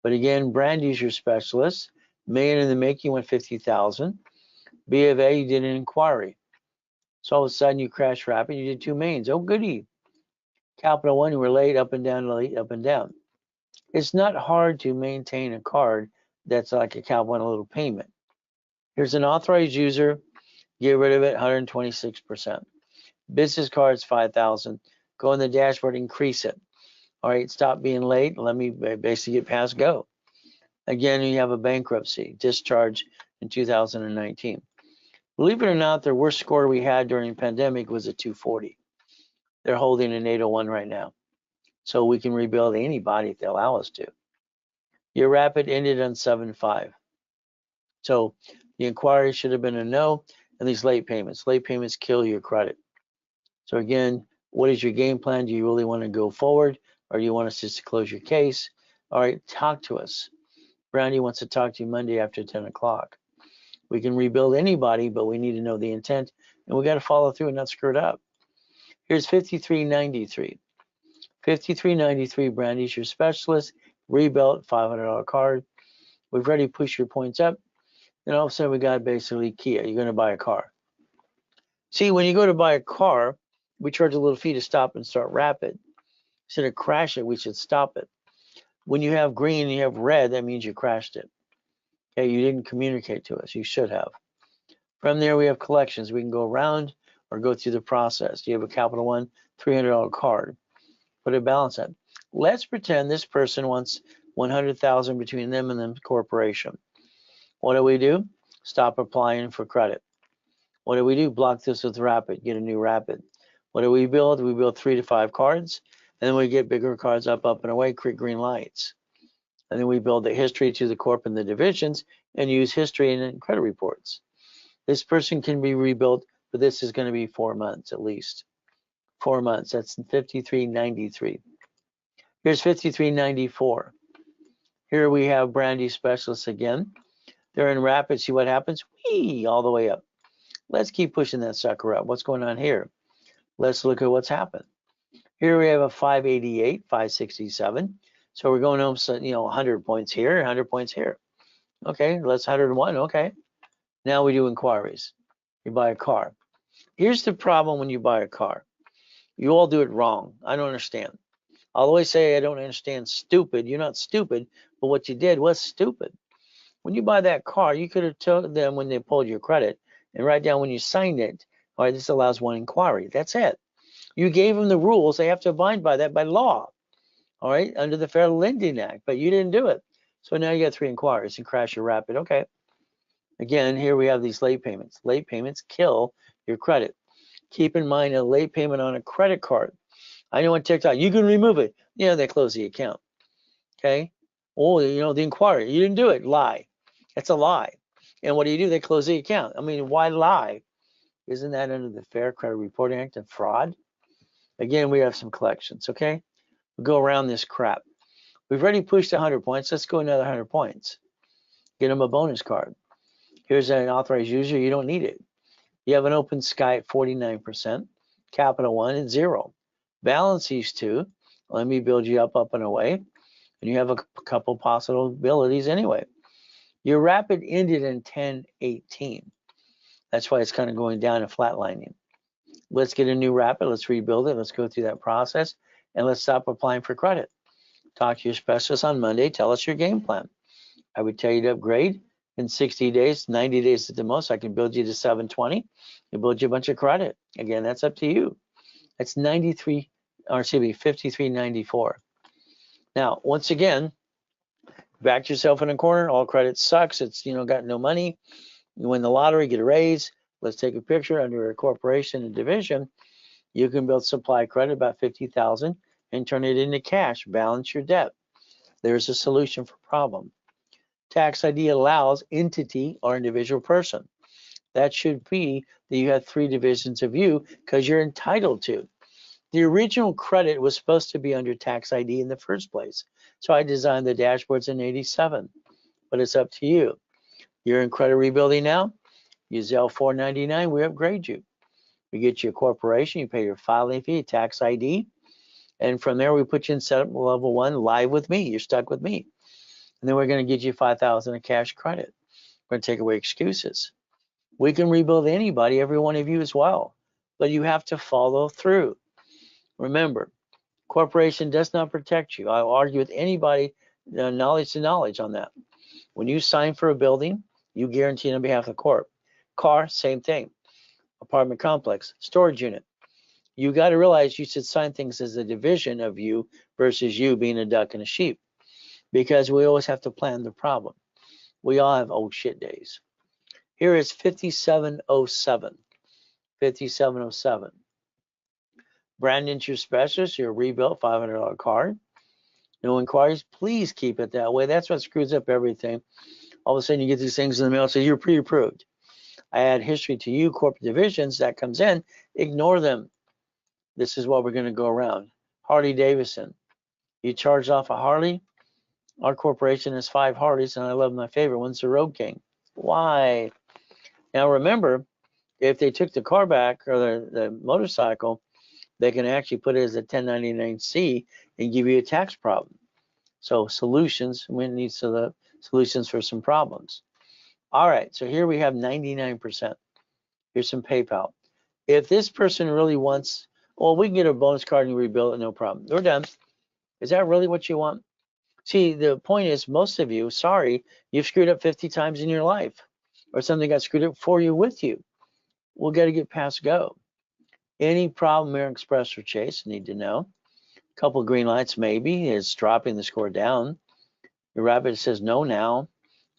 But again, Brandy's your specialist. million in the making went 50,000. B of A, you did an inquiry. So all of a sudden you crashed rapid, you did 2 millions. Oh, goody. Capital One, you were late, up and down, late, up and down. It's not hard to maintain a card that's like a Capital One, a little payment. Here's an authorized user, get rid of it, 126%. Business cards, 5,000. Go in the dashboard, increase it. All right, stop being late. Let me basically get past go. Again, you have a bankruptcy, discharge in 2019. Believe it or not, the worst score we had during the pandemic was a 240. They're holding an 801 right now. So we can rebuild anybody if they allow us to. Your rapid ended on 7.5. So the inquiry should have been a no, and these late payments. Late payments kill your credit. So again, what is your game plan? Do you really want to go forward, or do you want us just to close your case? All right, talk to us. Brandy wants to talk to you Monday after 10 o'clock. We can rebuild anybody, but we need to know the intent, and we got to follow through and not screw it up. Here's 5393. 5393, Brandy's your specialist. Rebuilt, $500 card. We've already pushed your points up. Then all of a sudden we got basically Kia. You're going to buy a car. See, when you go to buy a car, we charge a little fee to stop and start rapid. Instead of crash it, we should stop it. When you have green and you have red, that means you crashed it. Okay, you didn't communicate to us. You should have. From there, we have collections. We can go around or go through the process. You have a Capital One $300 card. Put a balance on. Let's pretend this person wants $100,000 between them and the corporation. What do? Stop applying for credit. What do? Block this with rapid. Get a new rapid. What do we build? We build 3 to 5 cards, and then we get bigger cards up and away, create green lights. And then we build the history to the corp and the divisions and use history and credit reports. This person can be rebuilt, but this is going to be 4 months at least. 4 months. That's 5393. Here's 5394. Here we have Brandy Specialists again. They're in rapid. See what happens? Whee, all the way up. Let's keep pushing that sucker up. What's going on here? Let's look at what's happened. Here we have a 588, 567. So we're going almost, 100 points here, 100 points here. Okay, let's 101. Okay. Now we do inquiries. You buy a car. Here's the problem when you buy a car. You all do it wrong. I don't understand. I'll always say I don't understand stupid. You're not stupid, but what you did was stupid. When you buy that car, you could have told them when they pulled your credit and write down when you signed it, all right, this allows one inquiry. That's it. You gave them the rules. They have to abide by that by law, all right, under the Fair Lending Act, but you didn't do it. So now you got 3 inquiries and crash your rapid. Okay. Again, here we have these late payments. Late payments kill your credit. Keep in mind a late payment on a credit card. I know on TikTok, you can remove it. Yeah, they close the account. Okay. Oh, the inquiry. You didn't do it. Lie. That's a lie. And what do? They close the account. I mean, why lie? Isn't that under the Fair Credit Reporting Act and fraud? Again, we have some collections. Okay. We'll go around this crap. We've already pushed 100 points. Let's go another 100 points. Get them a bonus card. Here's an authorized user. You don't need it. You have an open sky at 49%, Capital One at 0. Balance these two. Let me build you up and away. And you have a couple possibilities anyway. Your rapid ended in 1018. That's why it's kind of going down and flatlining. Let's get a new rapid. Let's rebuild it. Let's go through that process. And let's stop applying for credit. Talk to your specialist on Monday. Tell us your game plan. I would tell you to upgrade. In 60 days, 90 days at the most, I can build you to 720 and build you a bunch of credit. Again, that's up to you. That's 5394. Now, once again, back yourself in a corner. All credit sucks. It's, got no money. You win the lottery, get a raise. Let's take a picture under a corporation and division. You can build supply credit about 50,000 and turn it into cash. Balance your debt. There's a solution for problem. Tax ID allows entity or individual person. That should be that you have 3 divisions of you because you're entitled to. The original credit was supposed to be under tax ID in the first place. So I designed the dashboards in 87, but it's up to you. You're in credit rebuilding now. You Zelle 499, we upgrade you. We get you a corporation, you pay your filing fee, tax ID, and from there we put you in setup level 1 live with me. You're stuck with me. And then we're going to get you 5,000 of cash credit. We're going to take away excuses. We can rebuild anybody, every one of you as well, but you have to follow through. Remember, corporation does not protect you. I'll argue with anybody, knowledge to knowledge on that. When you sign for a building, you guarantee on behalf of the corp. Car, same thing. Apartment complex, storage unit. You got to realize you should sign things as a division of you versus you being a duck and a sheep, because we always have to plan the problem. We all have old shit days. Here is 5707. 5707. Brand interest specialist, your rebuilt $500 card. No inquiries, please keep it that way. That's what screws up everything. All of a sudden you get these things in the mail and say you're pre-approved. I add history to you, corporate divisions, that comes in, ignore them. This is what we're going to go around. Harley Davidson. You charge off a Harley. Our corporation has 5 Harleys, and I love my favorite one's the Road King. Why? Now remember, if they took the car back or the motorcycle, they can actually put it as a 1099-C and give you a tax problem. So solutions, we need the solutions for some problems. All right, so here we have 99%. Here's some PayPal. If this person really wants, well, we can get a bonus card and rebuild it, no problem. We're done. Is that really what you want? See, the point is, most of you, sorry, you've screwed up 50 times in your life, or something got screwed up for you with you. We'll got to get past go. Any problem, American Express or Chase, need to know. A couple of green lights maybe is dropping the score down. Your rabbit says no now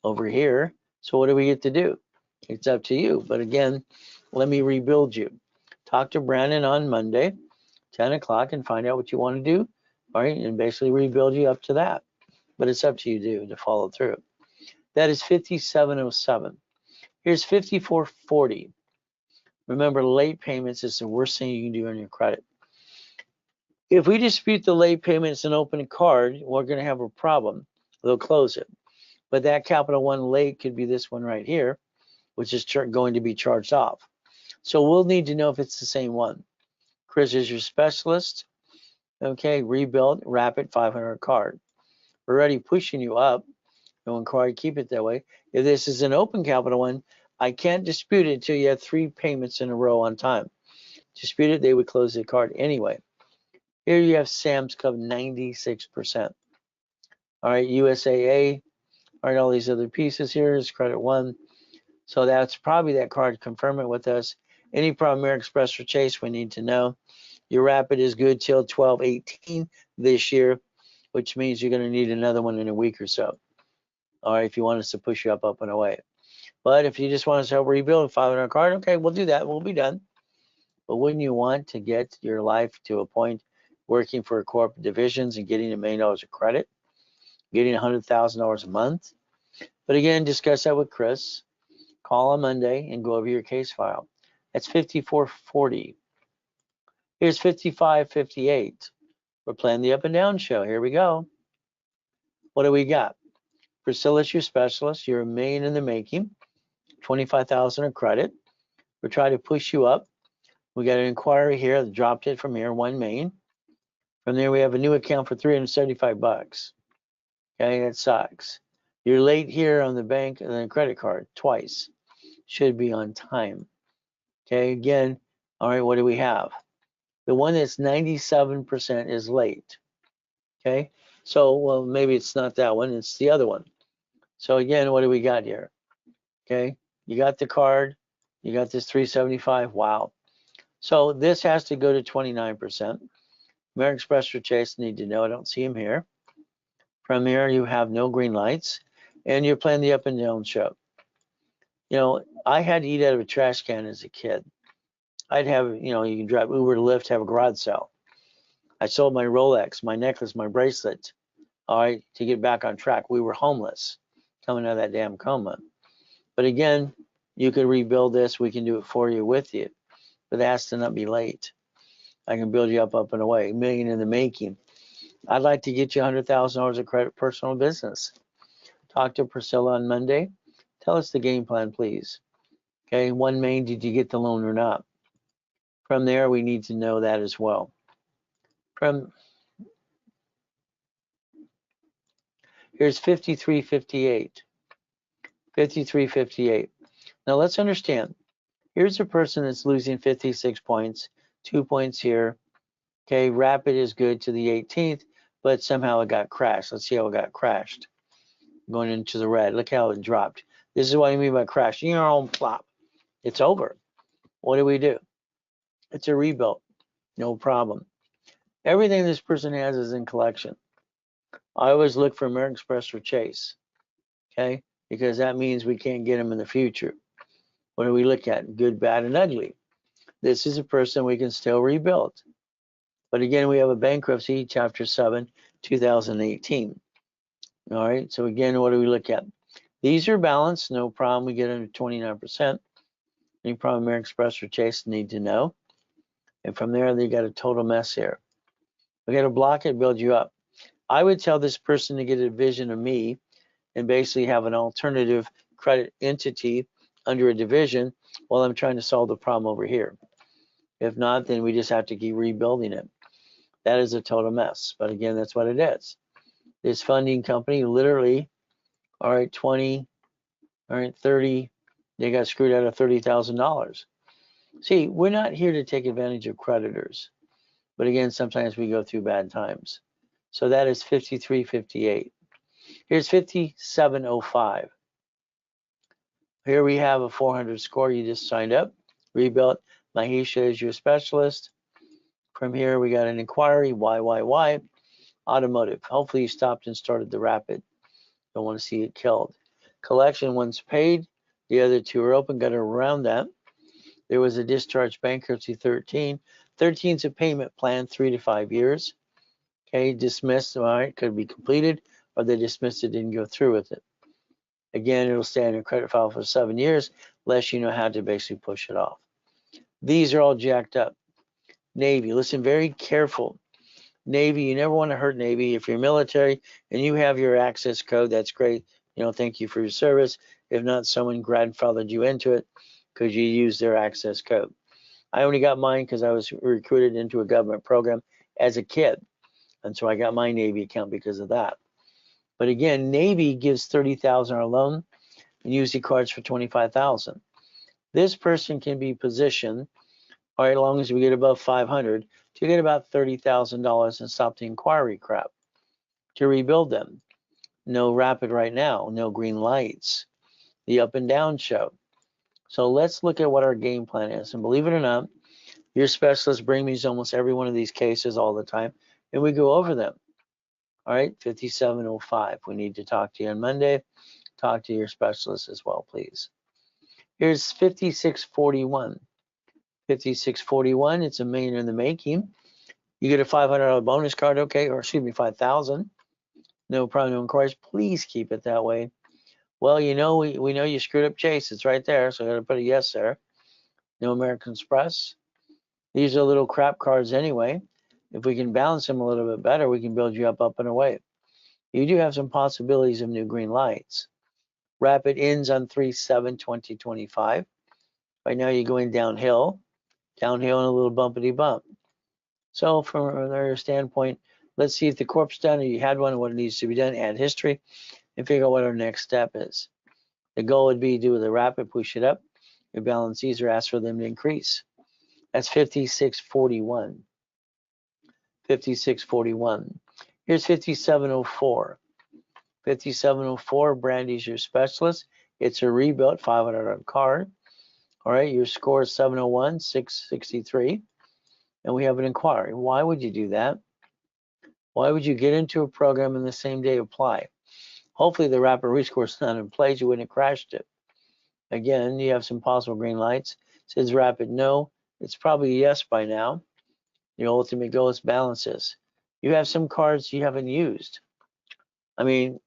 over here. So what do we get to do? It's up to you. But again, let me rebuild you. Talk to Brandon on Monday, 10 o'clock, and find out what you want to do. All right, and basically rebuild you up to that. But it's up to you to follow through. That is 5707. Here's 5440. Remember, late payments is the worst thing you can do on your credit. If we dispute the late payments and open a card, we're going to have a problem. They'll close it. But that Capital One late could be this one right here, which is going to be charged off. So we'll need to know if it's the same one. Chris is your specialist. Okay, rebuild, rapid 500 card. We're already pushing you up. No inquiry, keep it that way. If this is an open Capital One, I can't dispute it until you have 3 payments in a row on time. Dispute it, they would close the card anyway. Here you have Sam's Club, 96%. All right, USAA. All right, all these other pieces here is Credit One. So that's probably that card. Confirm it with us. Any problem, American Express or Chase, we need to know. Your rapid is good till 12/18 this year, which means you're going to need another one in a week or so. All right, if you want us to push you up and away. But if you just want us to help rebuild a 500 card, okay, we'll do that. We'll be done. But wouldn't you want to get your life to a point working for corporate divisions and getting $1 million of credit, getting $100,000 a month? But again, discuss that with Chris. Call on Monday and go over your case file. That's 5440. Here's 5558. We're playing the up and down show. Here we go. What do we got? Priscilla's your specialist. You're $1 million in the making. 25,000 of credit. We're trying to push you up. We got an inquiry here that dropped it from here, 1 million. From there, we have a new account for $375. Okay, that sucks. You're late here on the bank and the credit card twice. Should be on time. Okay, again, all right, what do we have? The one that's 97% is late. Okay, so, well, maybe it's not that one, it's the other one. So again, what do we got here? Okay, you got the card, you got this 375, wow. So this has to go to 29%. American Express or Chase need to know, I don't see him here. From here, you have no green lights, and you're playing the up and down show. You know, I had to eat out of a trash can as a kid. I'd have, you know, you can drive Uber to Lyft, have a garage sale. I sold my Rolex, my necklace, my bracelet, all right, to get back on track. We were homeless, coming out of that damn coma. But again, you could rebuild this. We can do it for you, with you. But it has to not be late. I can build you up and away. $1 million in the making. I'd like to get you $100,000 of credit, personal business. Talk to Priscilla on Monday. Tell us the game plan, please. Okay, $1 million, did you get the loan or not? From there, we need to know that as well. Here's 5358. 53.58. Now let's understand. Here's a person that's losing 56 points, 2 points here. Okay, rapid is good to the 18th, but somehow it got crashed. Let's see how it got crashed. Going into the red. Look how it dropped. This is what I mean by crash. You know, plop. It's over. What do? It's a rebuild. No problem. Everything this person has is in collection. I always look for American Express or Chase. Okay, because that means we can't get them in the future. What do we look at? Good, bad, and ugly. This is a person we can still rebuild. But again, we have a bankruptcy, Chapter 7, 2018. All right, so again, what do we look at? These are balanced, no problem. We get under 29%. Any problem American Express or Chase need to know. And from there, they got a total mess here. We got to block it, build you up. I would tell this person to get a division of me and basically have an alternative credit entity under a division while I'm trying to solve the problem over here. If not, then we just have to keep rebuilding it. That is a total mess. But again, that's what it is. This funding company literally, all right, 20, all right, 30, they got screwed out of $30,000. See, we're not here to take advantage of creditors. But again, sometimes we go through bad times. So that is 53.58. Here's 57.05. Here we have a 400 score. You just signed up, rebuilt. Mahisha is your specialist. From here, we got an inquiry, why, automotive. Hopefully you stopped and started the rapid. Don't want to see it killed. Collection, one's paid. The other two are open, got around that. There was a discharge bankruptcy, 13. 13 is a payment plan, 3 to 5 years. Okay, dismissed, all right, could be completed, or they dismissed it, didn't go through with it. Again, it'll stay on your credit file for 7 years, unless you know how to basically push it off. These are all jacked up. Navy, listen very careful. Navy, you never want to hurt Navy. If you're military and you have your access code, that's great. You know, thank you for your service. If not, someone grandfathered you into it because you used their access code. I only got mine because I was recruited into a government program as a kid. And so I got my Navy account because of that. But again, Navy gives $30,000 on a loan and usually cards for $25,000. This person can be positioned, all right, as long as we get above 500, to get about $30,000 and stop the inquiry crap, to rebuild them. No rapid right now, no green lights, the up and down show. So let's look at what our game plan is. And believe it or not, your specialists bring me almost every one of these cases all the time, and we go over them. All right, 5705. We need to talk to you on Monday. Talk to your specialist as well, please. Here's 5641. 5641, it's $1 million in the making. You get a $500 bonus card, okay, or excuse me, 5,000. No problem, no inquiries. Please keep it that way. Well, you know, we know you screwed up Chase. It's right there, so I got to put a yes there. No American Express. These are little crap cards anyway. If we can balance them a little bit better, we can build you up and away. You do have some possibilities of new green lights. Rapid ends on 3/7/2025. Right now you're going downhill and a little bumpity bump. So from another standpoint, let's see if the corp's done or you had one and what needs to be done, add history, and figure out what our next step is. The goal would be to do the rapid, push it up, your balance these or ask for them to increase. That's 5641. 5641. Here's 5704. 5704, Brandy's your specialist. It's a rebuilt $500 card. All right, your score is 701, 663. And we have an inquiry. Why would you do that? Why would you get into a program and the same day apply? Hopefully the rapid rescore is not in place. You wouldn't have crashed it. Again, you have some possible green lights. It says rapid no. It's probably a yes by now. Your ultimate goal is balances. You have some cards you haven't used. I mean,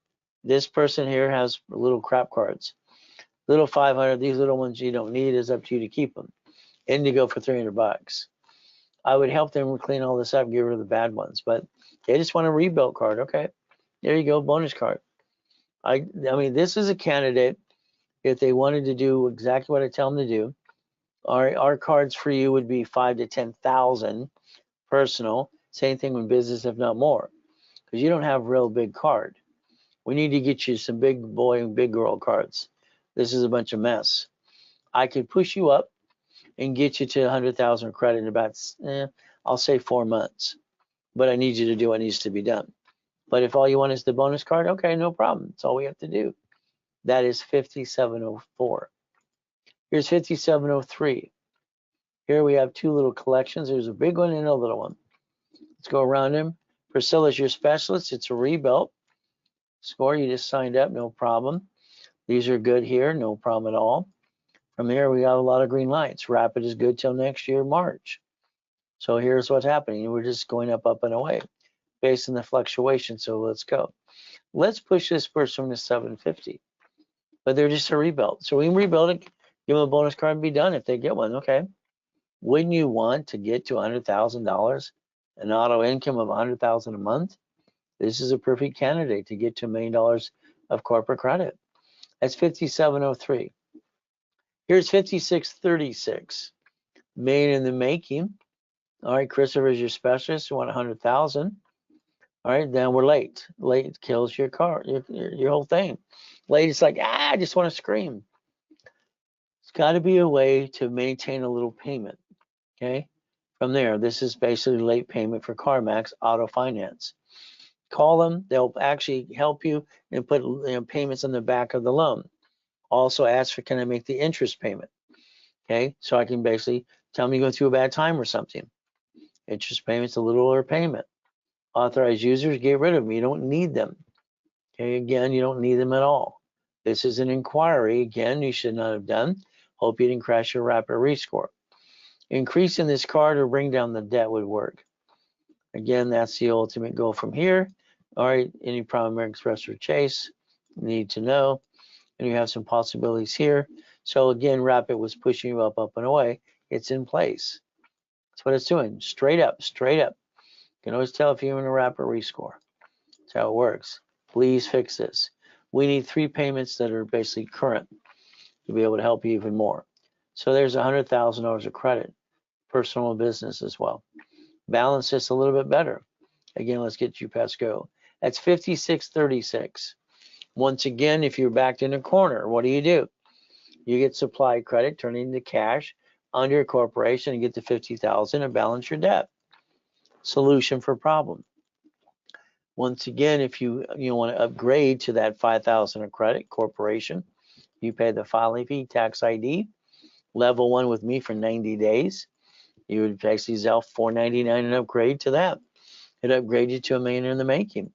this person here has little crap cards. Little 500, these little ones you don't need, is up to you to keep them. Indigo for $300. I would help them clean all this up, get rid of the bad ones, but they just want a rebuild card. Okay, there you go, bonus card. I mean, this is a candidate, if they wanted to do exactly what I tell them to do, our cards for you would be 5 to 10,000 personal, same thing with business, if not more, because you don't have real big card. We need to get you some big boy and big girl cards. This is a bunch of mess. I could push you up and get you to 100,000 credit in about, I'll say 4 months. But I need you to do what needs to be done. But if all you want is the bonus card, okay, no problem. That's all we have to do. That is 5704. Here's 5703. Here we have two little collections. There's a big one and a little one. Let's go around them. Priscilla's your specialist. It's a rebuilt score. You just signed up, no problem. These are good here, no problem at all. From here, we got a lot of green lights. Rapid is good till next year, March. So here's what's happening. We're just going up, up, and away based on the fluctuation. So let's go. Let's push this person to 750. But they're just a rebuild. So we can rebuild it, give them a bonus card and be done if they get one. Okay. Wouldn't you want to get to $100,000, an auto income of $100,000 a month? This is a perfect candidate to get to $1 million of corporate credit. That's 5703. Here's 5636. Million in the making. All right, Christopher is your specialist. You want 100,000. All right, then we're late. Late kills your car, your whole thing. Late, it's like, I just want to scream. It's got to be a way to maintain a little payment. Okay. From there, this is basically late payment for CarMax Auto Finance. Call them. They'll actually help you and put payments on the back of the loan. Also ask for, can I make the interest payment? Okay. So I can basically tell them you're going through a bad time or something. Interest payment's a little lower payment. Authorized users, get rid of them. You don't need them. Okay. Again, you don't need them at all. This is an inquiry. Again, you should not have done. Hope you didn't crash your rapid rescore. Increasing this card or bring down the debt would work. Again, that's the ultimate goal from here. All right, any problem, American Express or Chase, need to know. And you have some possibilities here. So again, Rapid was pushing you up, up, and away. It's in place. That's what it's doing. Straight up, straight up. You can always tell if you're in a Rapid rescore. That's how it works. Please fix this. We need 3 payments that are basically current to be able to help you even more. So there's $100,000 of credit, personal and business as well. Balance this a little bit better. Again, let's get you past go. That's 5636. Once again, if you're backed in a corner, what do? You get supply credit, turn it into cash under your corporation and get to 50,000 and balance your debt. Solution for problem. Once again, if you want to upgrade to that 5,000 of credit corporation, you pay the filing fee, tax ID, level 1 with me for 90 days. You would actually sell $499 and upgrade to that. It upgrade you to $1 million in the making.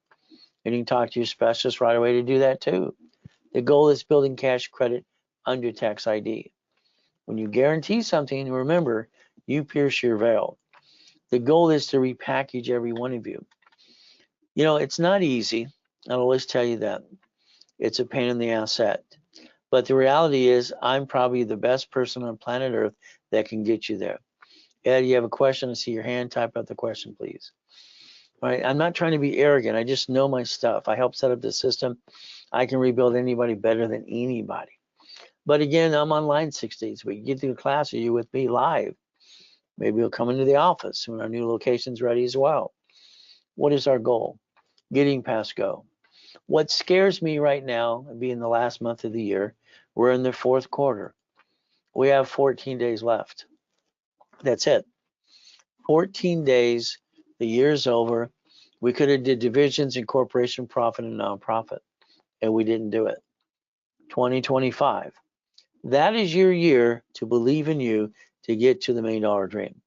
And you can talk to your specialist right away to do that too. The goal is building cash credit under tax ID. When you guarantee something, remember, you pierce your veil. The goal is to repackage every one of you. You know, it's not easy. I'll always tell you that. It's a pain in the ass set. But the reality is, I'm probably the best person on planet Earth that can get you there. Ed, you have a question? I see your hand. Type out the question, please. All right. I'm not trying to be arrogant. I just know my stuff. I help set up the system. I can rebuild anybody better than anybody. But again, I'm online 6 days a week. Get to the class, are you with me live? Maybe you'll come into the office when our new location's ready as well. What is our goal? Getting past go. What scares me right now, being the last month of the year, we're in the 4th quarter. We have 14 days left. That's it. 14 days, the year's over. We could have did divisions in corporation, profit, and nonprofit, and we didn't do it. 2025. That is your year to believe in you to get to the $1 million dream.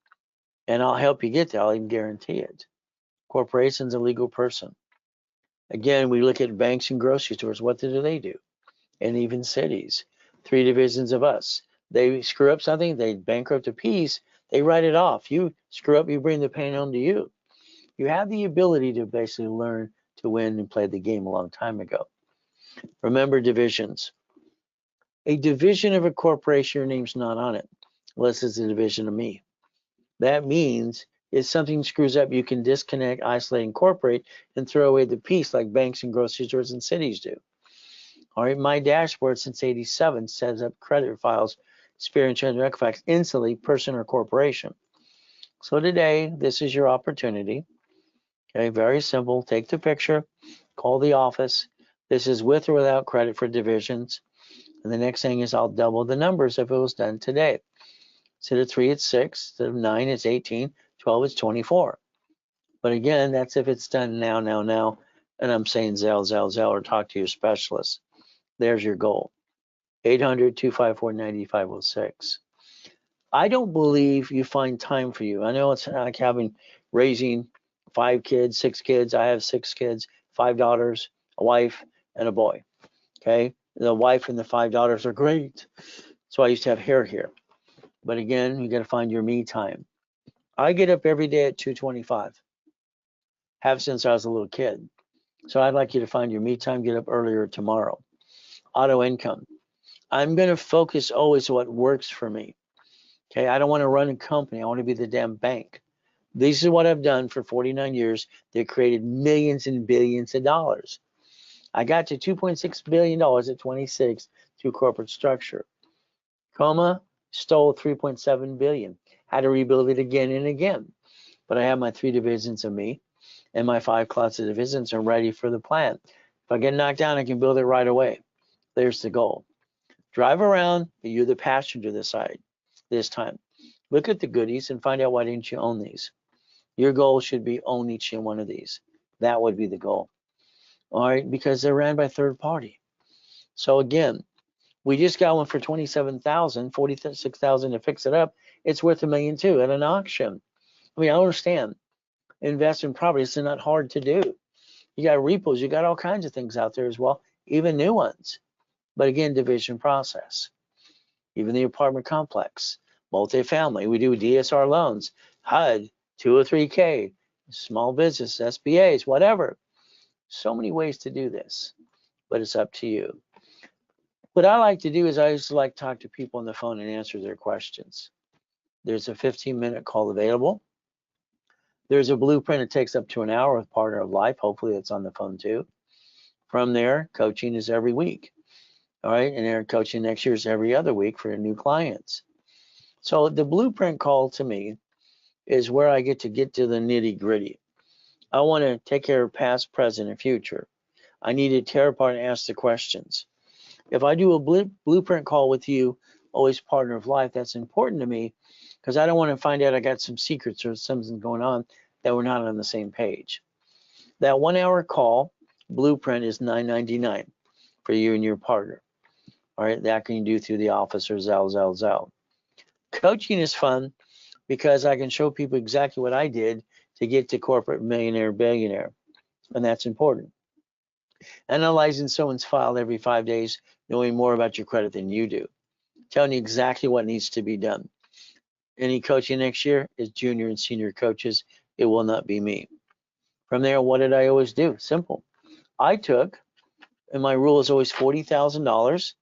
And I'll help you get there. I'll even guarantee it. Corporation's a legal person. Again, we look at banks and grocery stores. What do they do? And even cities. 3 divisions of us. They screw up something, they bankrupt a piece, they write it off. You screw up, you bring the pain home to you. You have the ability to basically learn to win and play the game a long time ago. Remember divisions. A division of a corporation, your name's not on it, unless it's a division of me. That means if something screws up, you can disconnect, isolate, incorporate, and throw away the piece like banks and grocery stores and cities do. All right, my dashboard since '87 sets up credit files, experience and Equifax instantly, person or corporation. So today, this is your opportunity. Okay, very simple. Take the picture, call the office. This is with or without credit for divisions. And the next thing is I'll double the numbers if it was done today. Instead of 3, it's 6. Instead of 9, it's 18. 12, it's 24. But again, that's if it's done now. And I'm saying Zelle, or talk to your specialist. There's your goal. 800-254-9506. I don't believe you find time for you. I know it's like raising 5 kids, 6 kids. I have 6 kids, 5 daughters, a wife, and a boy. Okay. The wife and the 5 daughters are great. So I used to have hair here. But again, you got to find your me time. I get up every day at 2:25. Have since I was a little kid. So I'd like you to find your me time, get up earlier tomorrow. Auto income. I'm going to focus always on what works for me. Okay, I don't want to run a company. I want to be the damn bank. This is what I've done for 49 years that created millions and billions of dollars. I got to $2.6 billion at 26 through corporate structure. Coma stole 3.7 billion. Had to rebuild it again and again. But I have my 3 divisions of me, and my 5 closet divisions are ready for the plan. If I get knocked down, I can build it right away. There's the goal. Drive around, but you're the passenger this time. Look at the goodies and find out why didn't you own these. Your goal should be own each and one of these. That would be the goal. All right, because they're ran by third party. So again, we just got one for $27,000, $46,000 to fix it up. It's worth $1.2 million at an auction. I mean, I understand. Invest in property, it's not hard to do. You got repos, you got all kinds of things out there as well, even new ones. But again, division process. Even the apartment complex, multifamily, we do DSR loans, HUD, 203K, small business, SBAs, whatever. So many ways to do this, but it's up to you. What I like to do is I just like to talk to people on the phone and answer their questions. There's a 15-minute call available. There's a blueprint. It takes up to an hour with Partner of Life. Hopefully it's on the phone too. From there, coaching is every week. All right, and their coaching next year is every other week for new clients. So the blueprint call to me is where I get to the nitty gritty. I want to take care of past, present, and future. I need to tear apart and ask the questions. If I do a blueprint call with you, always Partner of Life, that's important to me because I don't want to find out I got some secrets or something going on that we're not on the same page. That 1 hour call blueprint is $9.99 for you and your partner. All right, that can you do through the office or Zelle. Coaching is fun because I can show people exactly what I did to get to corporate millionaire, billionaire, and that's important. Analyzing someone's file every 5 days, knowing more about your credit than you do, telling you exactly what needs to be done. Any coaching next year is junior and senior coaches. It will not be me. From there, what did I always do? Simple. I took, and my rule is always $40,000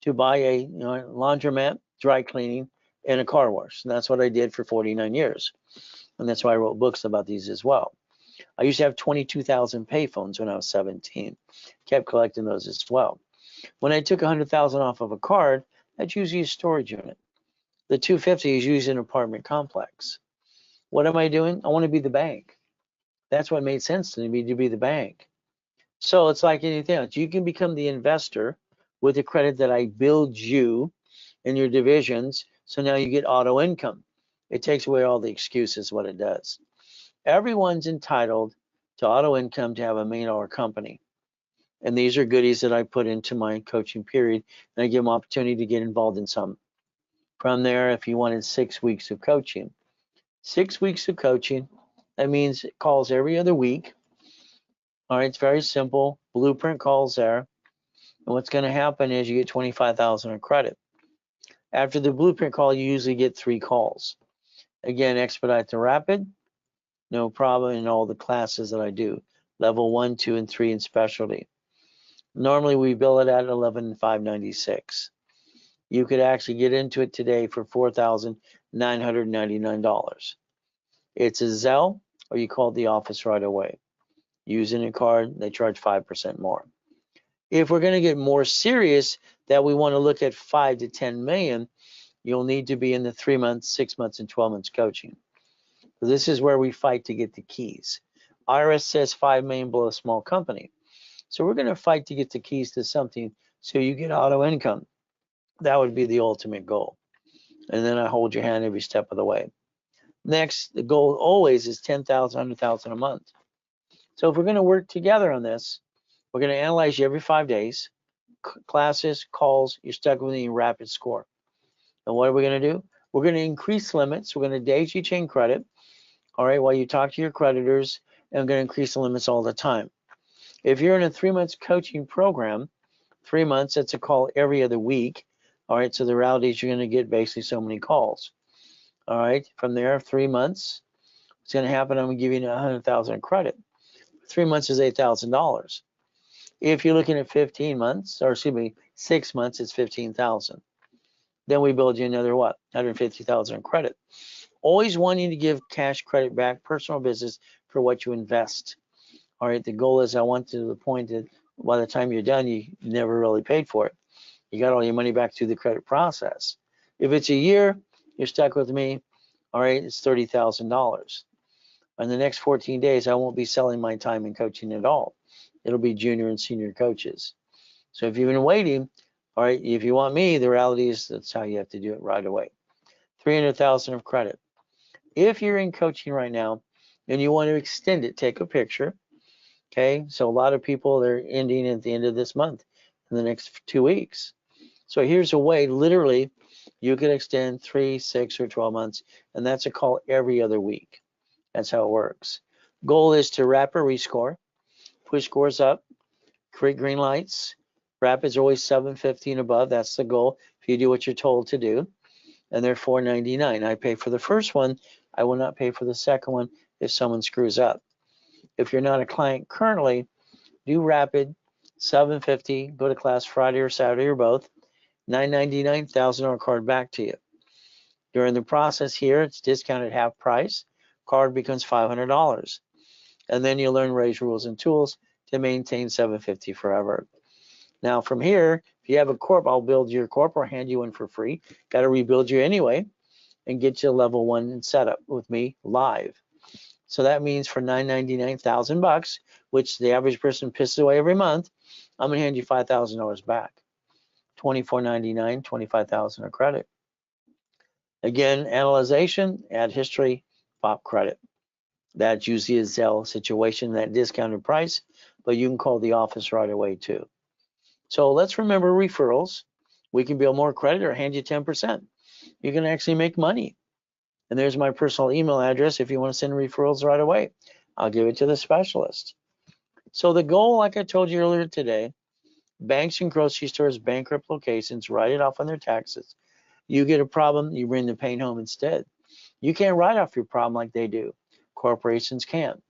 to buy a laundromat, dry cleaning, and a car wash. And that's what I did for 49 years. And that's why I wrote books about these as well. I used to have 22,000 payphones when I was 17. Kept collecting those as well. When I took 100,000 off of a card, that's usually a storage unit. The 250 is usually an apartment complex. What am I doing? I want to be the bank. That's what made sense to me, to be the bank. So it's like anything else. You can become the investor with the credit that I build you in your divisions. So now you get auto income. It takes away all the excuses, what it does. Everyone's entitled to auto income to have $1 million company. And these are goodies that I put into my coaching period, and I give them opportunity to get involved in some. From there, if you wanted 6 weeks of coaching, 6 weeks of coaching, that means calls every other week. All right, it's very simple. Blueprint calls there. And what's going to happen is you get 25,000 in credit. After the blueprint call, you usually get 3 calls. Again, expedite to rapid, no problem in all the classes that I do. Level 1, 2, and 3 in specialty. Normally we bill it at $11,596. You could actually get into it today for $4,999. It's a Zelle, or you call the office right away. Using a card, they charge 5% more. If we're going to get more serious, that we want to look at 5 to 10 million, you'll need to be in the 3 months, 6 months, and 12 months coaching. So this is where we fight to get the keys. IRS says 5 million below a small company. So we're going to fight to get the keys to something so you get auto income. That would be the ultimate goal. And then I hold your hand every step of the way. Next, the goal always is 10,000, 100,000 a month. So if we're going to work together on this, we're going to analyze you every 5 days, classes, calls, you're stuck with a rapid score. And what are we going to do? We're going to increase limits. We're going to daisy chain credit, all right, while you talk to your creditors, and we're going to increase the limits all the time. If you're in a 3-month coaching program, 3 months, that's a call every other week. All right, so the reality is you're going to get basically so many calls. All right, from there, 3 months, what's going to happen? I'm going to give you 100,000 credit. 3 months is $8,000. If you're looking at 15 months, or excuse me, 6 months, it's 15,000. Then we build you another what? 150,000 credit. Always wanting to give cash credit back, personal business, for what you invest. All right, the goal is I want to the point that by the time you're done, you never really paid for it. You got all your money back through the credit process. If it's a year, you're stuck with me. All right, it's $30,000. In the next 14 days, I won't be selling my time in coaching at all. It'll be junior and senior coaches. So if you've been waiting, all right, if you want me, the reality is that's how you have to do it right away. 300,000 of credit. If you're in coaching right now and you want to extend it, take a picture. Okay, so a lot of people, they're ending at the end of this month in the next 2 weeks. So here's a way, literally, you could extend 3, 6, or 12 months, and that's a call every other week. That's how it works. Goal is to rapid rescore, push scores up, create green lights. Rapids are always 750 and above. That's the goal if you do what you're told to do. And they're $4.99. I pay for the first one. I will not pay for the second one if someone screws up. If you're not a client currently, do rapid, $750. Go to class Friday or Saturday or both. $9.99, $1,000 card back to you. During the process here, it's discounted half price. Card becomes $500. And then you'll learn raise rules and tools to maintain $750 forever. Now from here, if you have a corp, I'll build your corp or hand you one for free. Got to rebuild you anyway and get you level 1 setup with me live. So that means for $9.99, $1,000, which the average person pisses away every month, I'm gonna hand you $5,000 back. $24.99, $25,000 of credit. Again, analyzation, add history, pop credit. That's usually a Zelle situation, that discounted price, but you can call the office right away too. So let's remember referrals. We can build more credit or hand you 10%. You can actually make money. And there's my personal email address if you want to send referrals right away. I'll give it to the specialist. So the goal, like I told you earlier today, banks and grocery stores, bankrupt locations, write it off on their taxes. You get a problem, you bring the pain home instead. You can't write off your problem like they do. Corporations can.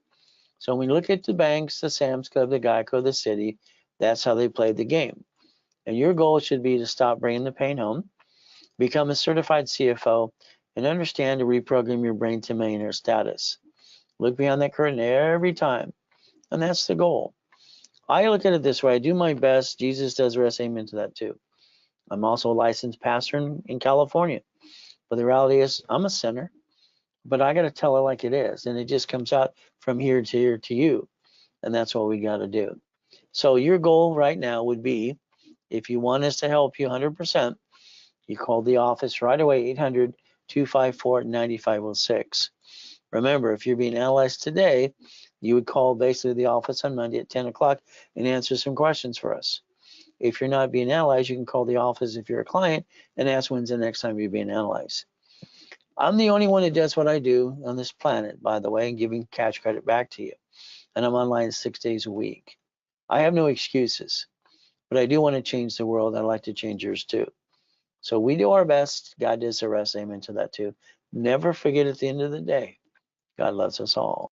So when you look at the banks, the Sam's Club, the Geico, the City, that's how they play the game. And your goal should be to stop bringing the pain home, become a certified CFO, and understand to reprogram your brain to millionaire status. Look behind that curtain every time, and that's the goal. I look at it this way. I do my best. Jesus does the rest. Amen to that too. I'm also a licensed pastor in California. But the reality is I'm a sinner, but I got to tell it like it is. And it just comes out from here to you. And that's what we got to do. So your goal right now would be, if you want us to help you 100%, you call the office right away, 800-254-9506. Remember, if you're being analyzed today, you would call basically the office on Monday at 10 o'clock and answer some questions for us. If you're not being analyzed, you can call the office if you're a client and ask when's the next time you're being analyzed. I'm the only one that does what I do on this planet, by the way, and giving cash credit back to you. And I'm online 6 days a week. I have no excuses, but I do want to change the world. I'd like to change yours too. So we do our best. God does the rest. Amen to that too. Never forget at the end of the day, God loves us all.